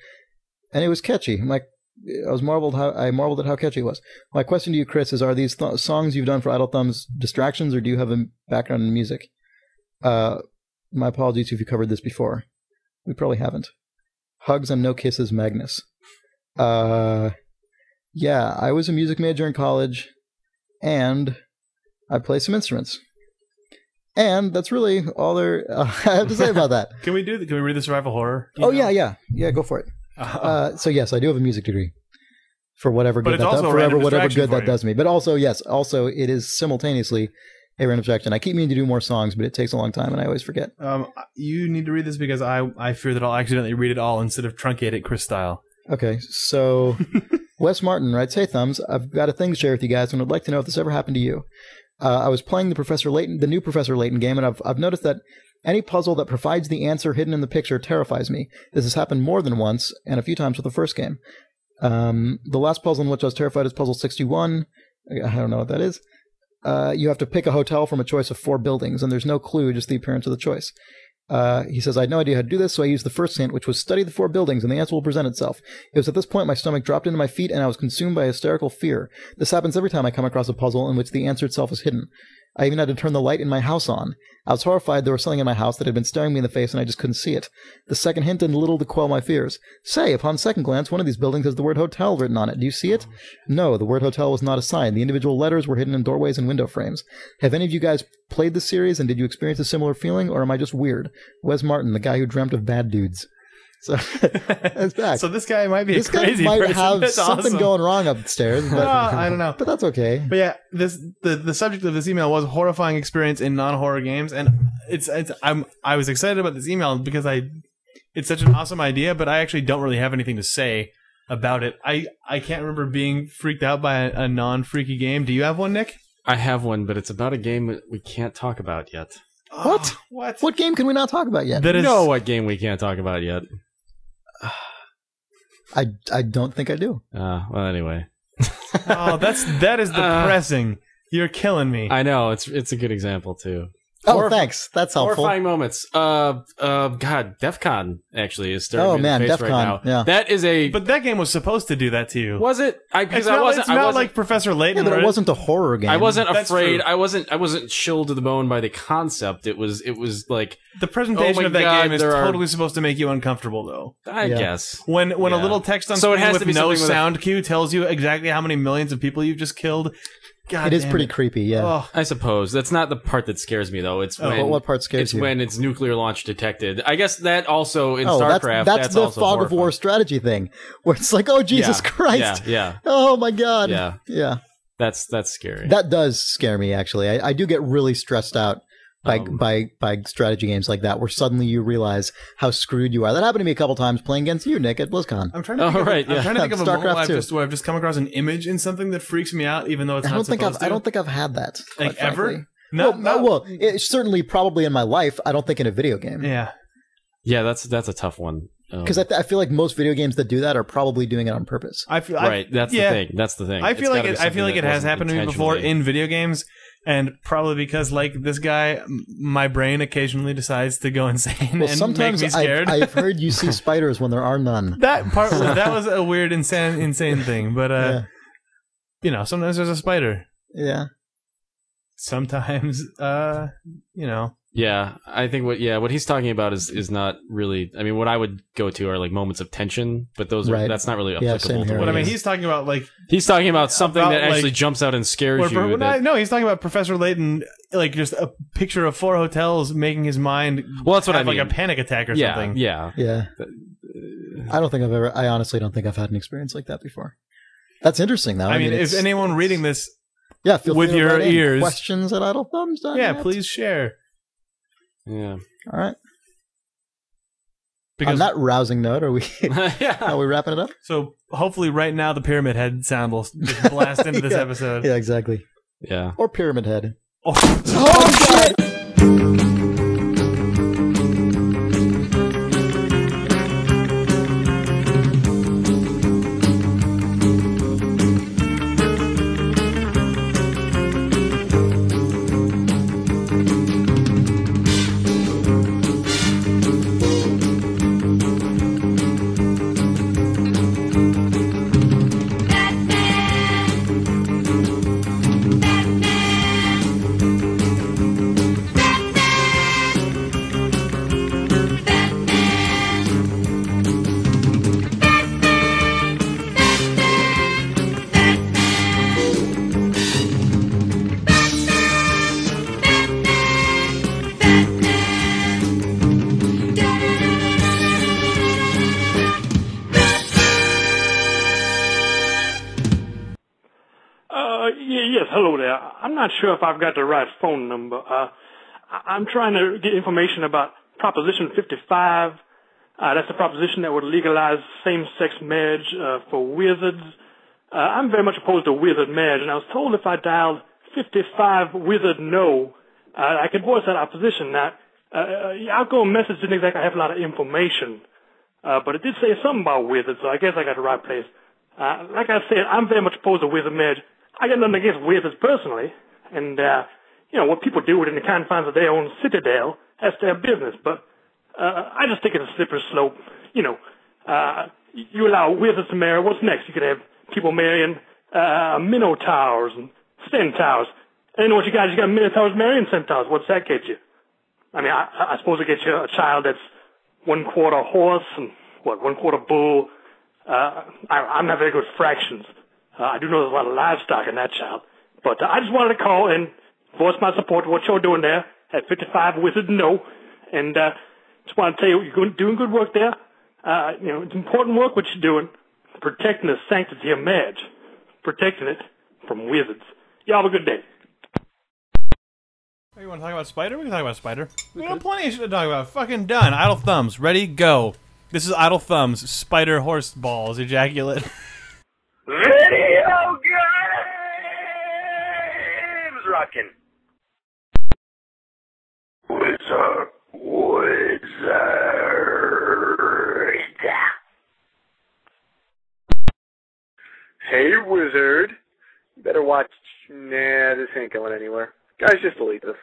[SPEAKER 5] and it was catchy. I marveled at how catchy it was. My question to you, Chris, is: are these songs you've done for Idle Thumbs distractions, or do you have a background in music? My apologies if you covered this before. We probably haven't. Hugs and no kisses, Magnus. Yeah, I was a music major in college, and I play some instruments. And that's really all I have to say about that.
[SPEAKER 4] Can we read the survival horror?
[SPEAKER 5] Yeah, go for it. So yes, I do have a music degree for whatever good that does me. But also, yes, it is simultaneously a random distraction. I keep meaning to do more songs, but it takes a long time, and I always forget.
[SPEAKER 4] You need to read this because I fear that I'll accidentally read it all instead of truncate it Chris style.
[SPEAKER 5] Okay, so Wes Martin writes, "Hey Thumbs, I've got a thing to share with you guys, and would like to know if this ever happened to you. I was playing the new Professor Layton game, and I've noticed that any puzzle that provides the answer hidden in the picture terrifies me. This has happened more than once, and a few times with the first game. The last puzzle in which I was terrified is puzzle 61. I don't know what that is. You have to pick a hotel from a choice of 4 buildings, and there's no clue, just the appearance of the choice. He says, I had no idea how to do this, so I used the first hint, which was study the 4 buildings, and the answer will present itself. It was at this point my stomach dropped into my feet, and I was consumed by hysterical fear. This happens every time I come across a puzzle in which the answer itself is hidden. I even had to turn the light in my house on. I was horrified there was something in my house that had been staring me in the face, and I just couldn't see it. The second hint did little to quell my fears. Say, upon second glance, one of these buildings has the word hotel written on it. Do you see it? No, the word hotel was not a sign. The individual letters were hidden in doorways and window frames. Have any of you guys played this series, and did you experience a similar feeling, or am I just weird? Wes Martin, the guy who dreamt of bad dudes." So that's back.
[SPEAKER 4] So this guy might be a crazy person.
[SPEAKER 5] This guy might have
[SPEAKER 4] That's
[SPEAKER 5] something
[SPEAKER 4] awesome.
[SPEAKER 5] going wrong upstairs. But,
[SPEAKER 4] I don't know.
[SPEAKER 5] But that's okay.
[SPEAKER 4] But yeah, the subject of this email was horrifying experience in non-horror games, and I was excited about this email because it's such an awesome idea, but I actually don't really have anything to say about it. I can't remember being freaked out by a non-freaky game. Do you have one, Nick?
[SPEAKER 6] I have one, but it's about a game that we can't talk about yet.
[SPEAKER 5] What? What game can we not talk about yet?
[SPEAKER 6] You know what game we can't talk about yet?
[SPEAKER 5] I don't think I do.
[SPEAKER 6] Well, anyway.
[SPEAKER 4] Oh, that is depressing. You're killing me.
[SPEAKER 6] I know, it's a good example too.
[SPEAKER 5] Thanks. That's helpful.
[SPEAKER 6] Horrifying moments. God, DEF CON actually is staring me in the face
[SPEAKER 5] DEF
[SPEAKER 6] right
[SPEAKER 5] CON,
[SPEAKER 6] now.
[SPEAKER 5] yeah.
[SPEAKER 6] That is a.
[SPEAKER 4] But that game was supposed to do that to you.
[SPEAKER 6] Was it?
[SPEAKER 4] It's not like Professor Layton.
[SPEAKER 5] Yeah, but it wasn't a horror game.
[SPEAKER 6] I wasn't
[SPEAKER 4] That's
[SPEAKER 6] afraid.
[SPEAKER 4] true.
[SPEAKER 6] I wasn't chilled to the bone by the concept. It was like
[SPEAKER 4] The presentation of that game is totally supposed to make you uncomfortable, though.
[SPEAKER 6] I guess
[SPEAKER 4] When a little text on
[SPEAKER 6] So it
[SPEAKER 4] screen
[SPEAKER 6] has to
[SPEAKER 4] with
[SPEAKER 6] be
[SPEAKER 4] no
[SPEAKER 6] something with
[SPEAKER 4] sound cue tells you exactly how many millions of people you've just killed, God,
[SPEAKER 5] It is
[SPEAKER 4] damn
[SPEAKER 5] pretty
[SPEAKER 4] it.
[SPEAKER 5] creepy, yeah.
[SPEAKER 4] Oh,
[SPEAKER 6] I suppose that's not the part that scares me though. It's when
[SPEAKER 5] what part scares
[SPEAKER 6] it's
[SPEAKER 5] you?
[SPEAKER 6] when it's nuclear launch detected. I guess that also in
[SPEAKER 5] Oh,
[SPEAKER 6] StarCraft.
[SPEAKER 5] that's the
[SPEAKER 6] also
[SPEAKER 5] fog of war
[SPEAKER 6] horrifying.
[SPEAKER 5] strategy thing, where it's like, oh Jesus Christ,
[SPEAKER 6] Yeah.
[SPEAKER 5] oh my God,
[SPEAKER 6] Yeah. That's scary.
[SPEAKER 5] That does scare me. Actually, I do get really stressed out by strategy games like that, where suddenly you realize how screwed you are. That happened to me a couple times playing against you, Nick, at BlizzCon.
[SPEAKER 4] I'm trying to think of a
[SPEAKER 5] StarCraft
[SPEAKER 4] moment
[SPEAKER 5] 2.
[SPEAKER 4] where I've just come across an image in something that freaks me out, even though it's not supposed to.
[SPEAKER 5] I don't think I've had that.
[SPEAKER 4] Like,
[SPEAKER 5] quite
[SPEAKER 4] ever?
[SPEAKER 5] frankly.
[SPEAKER 4] No.
[SPEAKER 5] Well, it's certainly probably in my life. I don't think in a video game.
[SPEAKER 4] Yeah.
[SPEAKER 6] Yeah, that's a tough one.
[SPEAKER 5] Because I feel like most video games that do that are probably doing it on purpose.
[SPEAKER 6] That's the thing.
[SPEAKER 4] I feel like it has happened to me before in video games, and probably because like this guy, my brain occasionally decides to go insane and
[SPEAKER 5] sometimes
[SPEAKER 4] make me scared.
[SPEAKER 5] I've heard you see spiders when there are none.
[SPEAKER 4] That was a weird insane thing, but you know, sometimes there's a spider.
[SPEAKER 5] Yeah.
[SPEAKER 4] Sometimes
[SPEAKER 6] Yeah, I think what he's talking about is not really. I mean, what I would go to are like moments of tension, but that's not really applicable to what
[SPEAKER 4] I mean. He's talking about
[SPEAKER 6] he's talking about something that actually jumps out and scares you.
[SPEAKER 4] No, he's talking about Professor Layton, like just a picture of 4 hotels making his mind.
[SPEAKER 6] Well, that's what I mean.
[SPEAKER 4] Like a panic attack or something.
[SPEAKER 5] Yeah. I honestly don't think I've had an experience like that before. That's interesting, though.
[SPEAKER 4] I mean, if anyone reading this,
[SPEAKER 5] feel free
[SPEAKER 4] with
[SPEAKER 5] to
[SPEAKER 4] your
[SPEAKER 5] write in
[SPEAKER 4] ears,
[SPEAKER 5] questions at idlethumbs.net.
[SPEAKER 4] Yeah, please share.
[SPEAKER 6] Yeah.
[SPEAKER 5] All right.
[SPEAKER 4] Because
[SPEAKER 5] on that rousing note, are we wrapping it up?
[SPEAKER 4] So hopefully right now the Pyramid Head sound will just blast into this episode.
[SPEAKER 5] Yeah, exactly.
[SPEAKER 6] Yeah.
[SPEAKER 5] Or Pyramid Head.
[SPEAKER 4] Oh shit!
[SPEAKER 7] Yes, hello there. I'm not sure if I've got the right phone number. I'm trying to get information about Proposition 55. That's a proposition that would legalize same-sex marriage for wizards. I'm very much opposed to wizard marriage, and I was told if I dialed 55 wizard no, I could voice that opposition. Now, outgoing message didn't exactly have a lot of information, but it did say something about wizards, so I guess I got the right place. Like I said, I'm very much opposed to wizard marriage. I got nothing against wizards personally, and, what people do within the confines of their own citadel, that's their business, but I just think it's a slippery slope. You allow wizards to marry, what's next? You could have people marrying minotaurs and centaurs. And what you got minotaurs marrying centaurs. What's that get you? I mean, I suppose it gets you a child that's 1/4 horse and, 1/4 bull. I'm not very good at fractions. I do know there's a lot of livestock in that child. But I just wanted to call and voice my support for what you're doing there at 55 Wizard No. And just want to tell you, you're doing good work there. It's important work what you're doing, protecting the sanctity of marriage, protecting it from wizards. Y'all have a good day.
[SPEAKER 4] You want to talk about Spider? We can talk about Spider. We got plenty of shit to talk about. Fucking done. Idle Thumbs. Ready? Go. This is Idle Thumbs. Spider horse balls. Ejaculate.
[SPEAKER 7] Video games rockin'. Wizard. Hey, Wizard. You better watch. Nah, this ain't going anywhere. Guys, just delete this.